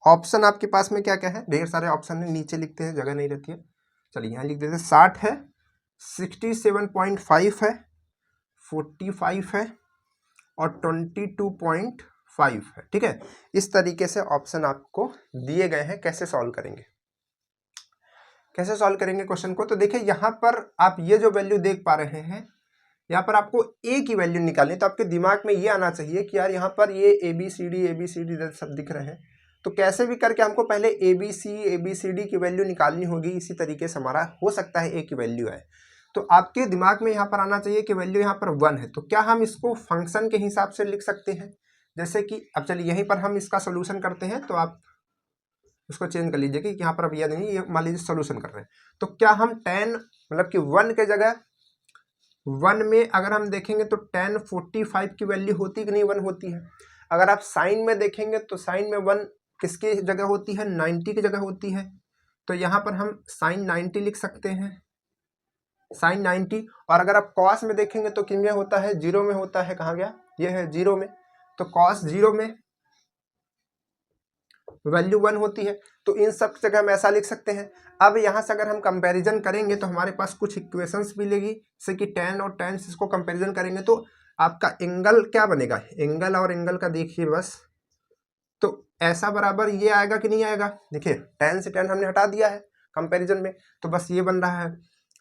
ऑप्शन आपके पास में क्या क्या है, ढेर सारे ऑप्शन है, नीचे लिखते हैं, जगह नहीं रहती है, चलिए यहाँ लिख देते हैं। 60 है, 67.5 है, 45 है, और 22.5 5 है। ठीक है, इस तरीके से ऑप्शन आपको दिए गए हैं। कैसे सॉल्व करेंगे, कैसे सॉल्व करेंगे क्वेश्चन को? तो देखिए यहाँ पर आप ये जो वैल्यू देख पा रहे हैं, यहाँ पर आपको ए की वैल्यू निकालनी है। तो आपके दिमाग में ये आना चाहिए कि यार यहाँ पर ये ए बी सी डी सब दिख रहे हैं, तो कैसे भी करके हमको पहले ए बी सी डी की वैल्यू निकालनी होगी। इसी तरीके से हमारा हो सकता है ए की वैल्यू है, तो आपके दिमाग में यहाँ पर आना चाहिए कि वैल्यू यहाँ पर 1 है। तो क्या हम इसको फंक्शन के हिसाब से लिख सकते हैं? जैसे कि अब चलिए यहीं पर हम इसका सोल्यूशन करते हैं, तो आप इसको चेंज कर लीजिए कि यहाँ पर अब यह नहीं, ये मान लीजिए सोल्यूशन कर रहे हैं। तो क्या हम 10 मतलब कि 1 के जगह 1 में अगर हम देखेंगे तो 10 45 की वैल्यू होती कि नहीं? 1 होती है। अगर आप साइन में देखेंगे तो साइन में 1 किसकी जगह होती है? 90 की जगह होती है। तो यहाँ पर हम साइन 90 लिख सकते हैं, साइन 90। और अगर आप कॉस में देखेंगे तो किन में होता है? 0 में होता है। कहाँ गया? ये है 0 में। तो कॉस 0 में वैल्यू 1 होती है। तो इन सब जगह हम ऐसा लिख सकते हैं। अब यहाँ से अगर हम कंपैरिजन करेंगे तो हमारे पास कुछ इक्वेशंस मिलेगी, जैसे कि tan और tan इसको कंपैरिजन करेंगे तो आपका एंगल क्या बनेगा? एंगल और एंगल का देखिए बस, तो ऐसा बराबर ये आएगा कि नहीं आएगा? देखिए tan से tan हमने हटा दिया है कंपैरिजन में, तो बस ये बन रहा है।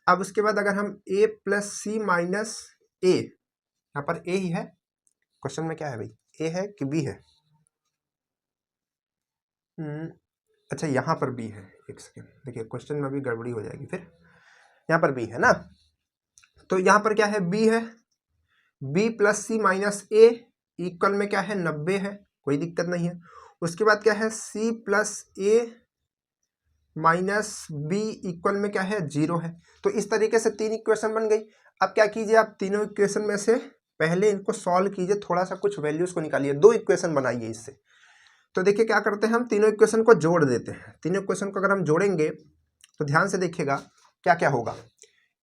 अब उसके बाद अगर हम a प्लस सी माइनस ए, यहाँ पर a ही है, क्वेश्चन में क्या है भाई? a है कि b है? अच्छा यहाँ पर b है। एक सेकेंड, देखिए क्वेश्चन में भी गड़बड़ी हो जाएगी फिर। यहाँ पर b है ना, तो यहाँ पर क्या है? b है। b प्लस सी माइनस ए इक्वल में क्या है? 90 है, कोई दिक्कत नहीं है। उसके बाद क्या है? c प्लस ए माइनस बी इक्वल में क्या है? 0 है। तो इस तरीके से 3 इक्वेशन बन गई। अब क्या कीजिए, आप तीनों इक्वेशन में से पहले इनको सॉल्व कीजिए, थोड़ा सा कुछ वैल्यूज को निकालिए, 2 इक्वेशन बनाइए इससे। तो देखिए क्या करते हैं, हम तीनों इक्वेशन को जोड़ देते हैं। तीनों इक्वेशन को अगर हम जोड़ेंगे तो ध्यान से देखिएगा क्या क्या होगा।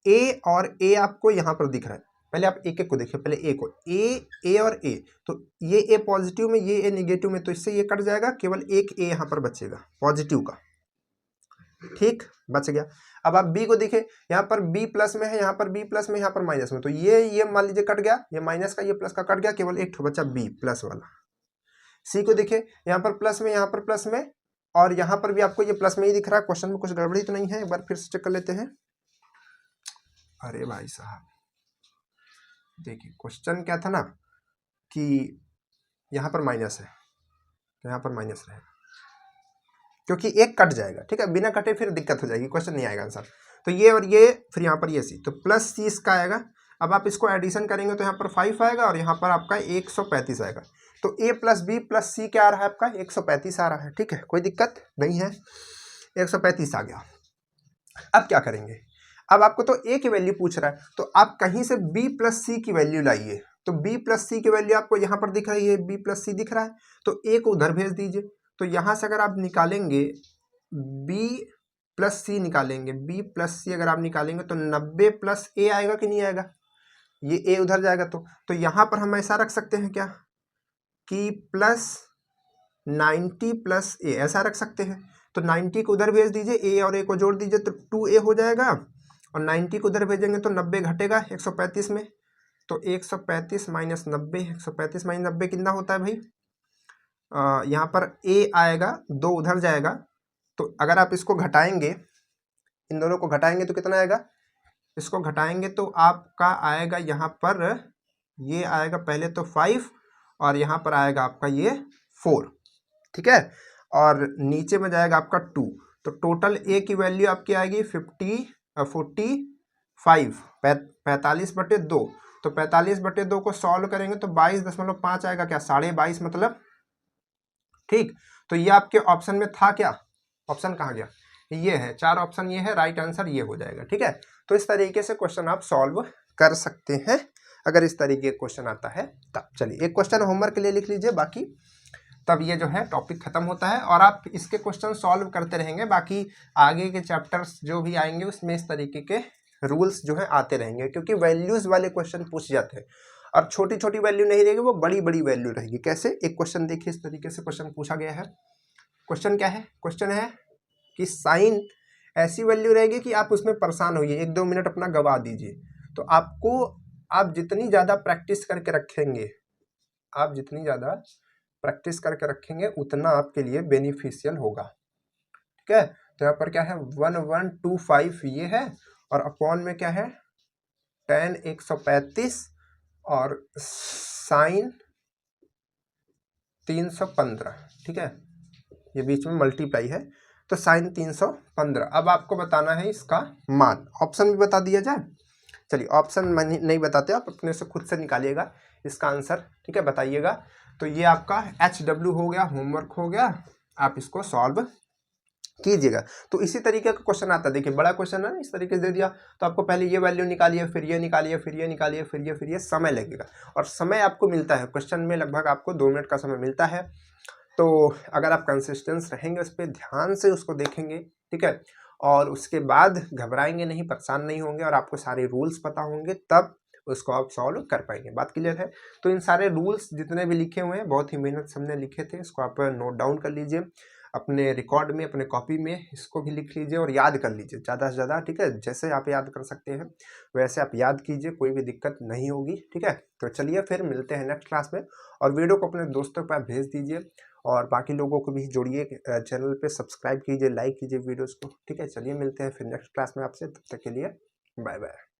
ए और ए आपको यहाँ पर दिख रहा है, पहले आप एक एक को देखिए, पहले ए को, ए और ए, तो ये ए पॉजिटिव में, ये ए निगेटिव में, तो इससे ये कट जाएगा, केवल एक ए यहाँ पर बचेगा पॉजिटिव का। ठीक, बच गया। अब आप बी को देखिए, यहाँ पर बी प्लस में है, यहाँ पर बी प्लस में, यहाँ पर माइनस में, तो ये मान लीजिए कट गया, ये माइनस का ये प्लस का कट गया, केवल एक ठो बचा बी प्लस वाला। सी को देखिए, यहाँ पर प्लस में, यहाँ पर प्लस में, और यहाँ पर भी आपको ये प्लस में ही दिख रहा है। क्वेश्चन में कुछ गड़बड़ी तो नहीं है? एक बार फिर से चेक कर लेते हैं। अरे भाई साहब, देखिए क्वेश्चन क्या था ना कि यहाँ पर माइनस है, तो यहाँ पर माइनस रहेगा, क्योंकि एक कट जाएगा। ठीक है, बिना कटे फिर दिक्कत हो जाएगी, क्वेश्चन नहीं आएगा आंसर। तो ये और ये, फिर यहाँ पर ये सी, तो प्लस सी इसका आएगा। अब आप इसको एडिशन करेंगे तो यहाँ पर 5 आएगा और यहाँ पर आपका 135 आएगा। तो ए प्लस बी प्लस सी क्या आ रहा है आपका? 135 आ रहा है। ठीक है, कोई दिक्कत नहीं है, 135 आ गया। अब क्या करेंगे, अब आपको तो ए की वैल्यू पूछ रहा है, तो आप कहीं से बी प्लस सी की वैल्यू लाइए। तो बी प्लस सी की वैल्यू आपको यहाँ पर दिख रही है, बी प्लस सी दिख रहा है, तो ए को उधर भेज दीजिए। तो यहाँ से अगर आप निकालेंगे b प्लस सी निकालेंगे, b प्लस सी अगर आप निकालेंगे तो 90 प्लस ए आएगा कि नहीं आएगा? ये a उधर जाएगा, तो यहाँ पर हम ऐसा रख सकते हैं क्या कि प्लस 90 प्लस ए, ऐसा रख सकते हैं। तो 90 को उधर भेज दीजिए, a और a को जोड़ दीजिए तो 2a हो जाएगा, और 90 को उधर भेजेंगे तो 90 घटेगा 135 में, तो 135 माइनस 90, 135 माइनस 90 कितना होता है भाई? यहाँ पर a आएगा, 2 उधर जाएगा, तो अगर आप इसको घटाएंगे, इन दोनों को घटाएंगे तो कितना आएगा? इसको घटाएंगे तो आपका आएगा यहाँ पर, ये आएगा पहले तो 5 और यहाँ पर आएगा आपका ये 4। ठीक है, और नीचे में जाएगा आपका 2, तो टोटल ए की वैल्यू आपकी आएगी 45, 45/2। तो 45/2 को सॉल्व करेंगे तो 22.5 आएगा, क्या 22.5 मतलब। ठीक, तो ये आपके ऑप्शन में था क्या? ऑप्शन कहाँ गया? ये है, 4 ऑप्शन ये है, राइट आंसर ये हो जाएगा। ठीक है, तो इस तरीके से क्वेश्चन आप सॉल्व कर सकते हैं अगर इस तरीके का क्वेश्चन आता है तब। चलिए एक क्वेश्चन होमवर्क के लिए लिख लीजिए, बाकी तब ये जो है टॉपिक खत्म होता है और आप इसके क्वेश्चन सॉल्व करते रहेंगे। बाकी आगे के चैप्टर्स जो भी आएंगे उसमें इस तरीके के रूल्स जो है आते रहेंगे, क्योंकि वैल्यूज वाले क्वेश्चन पूछ जाते हैं और छोटी छोटी वैल्यू नहीं रहेगी, वो बड़ी बड़ी वैल्यू रहेगी। कैसे? एक क्वेश्चन देखिए, इस तरीके से क्वेश्चन पूछा गया है। क्वेश्चन क्या है? क्वेश्चन है कि साइन ऐसी वैल्यू रहेगी कि आप उसमें परेशान होइए, 1-2 मिनट अपना गवा दीजिए। तो आपको, आप जितनी ज़्यादा प्रैक्टिस करके रखेंगे, आप जितनी ज़्यादा प्रैक्टिस करके रखेंगे उतना आपके लिए बेनिफिशियल होगा। ठीक है, तो यहाँ पर क्या है 1125 ये है, और अपॉन में क्या है tan 135 और साइन 315। ठीक है, ये बीच में मल्टीप्लाई है तो साइन 315। अब आपको बताना है इसका मान। ऑप्शन भी बता दिया जाए, चलिए ऑप्शन नहीं बताते, आप अपने से खुद से निकालिएगा इसका आंसर। ठीक है, बताइएगा। तो ये आपका HW हो गया, होमवर्क हो गया, आप इसको सॉल्व कीजिएगा। तो इसी तरीके का क्वेश्चन आता है, देखिए बड़ा क्वेश्चन है, इस तरीके से दे दिया तो आपको पहले ये वैल्यू निकालिए, फिर ये निकालिए, फिर ये निकालिए, फिर ये समय लगेगा। और समय आपको मिलता है क्वेश्चन में, लगभग आपको 2 मिनट का समय मिलता है। तो अगर आप कंसिस्टेंस रहेंगे, उस पर ध्यान से उसको देखेंगे, ठीक है, और उसके बाद घबराएंगे नहीं, परेशान नहीं होंगे, और आपको सारे रूल्स पता होंगे, तब उसको आप सॉल्व कर पाएंगे। बात क्लियर है? तो इन सारे रूल्स जितने भी लिखे हुए हैं बहुत ही मेहनत से हमने लिखे थे, इसको आप नोट डाउन कर लीजिए अपने रिकॉर्ड में, अपने कॉपी में, इसको भी लिख लीजिए और याद कर लीजिए ज़्यादा से ज़्यादा। ठीक है, जैसे आप याद कर सकते हैं वैसे आप याद कीजिए, कोई भी दिक्कत नहीं होगी। ठीक है, तो चलिए फिर मिलते हैं नेक्स्ट क्लास में, और वीडियो को अपने दोस्तों पर भेज दीजिए और बाकी लोगों को भी जोड़िए, चैनल पे सब्सक्राइब कीजिए, लाइक कीजिए वीडियोस को। ठीक है, चलिए मिलते हैं फिर नेक्स्ट क्लास में आपसे, तब तक के लिए बाय बाय।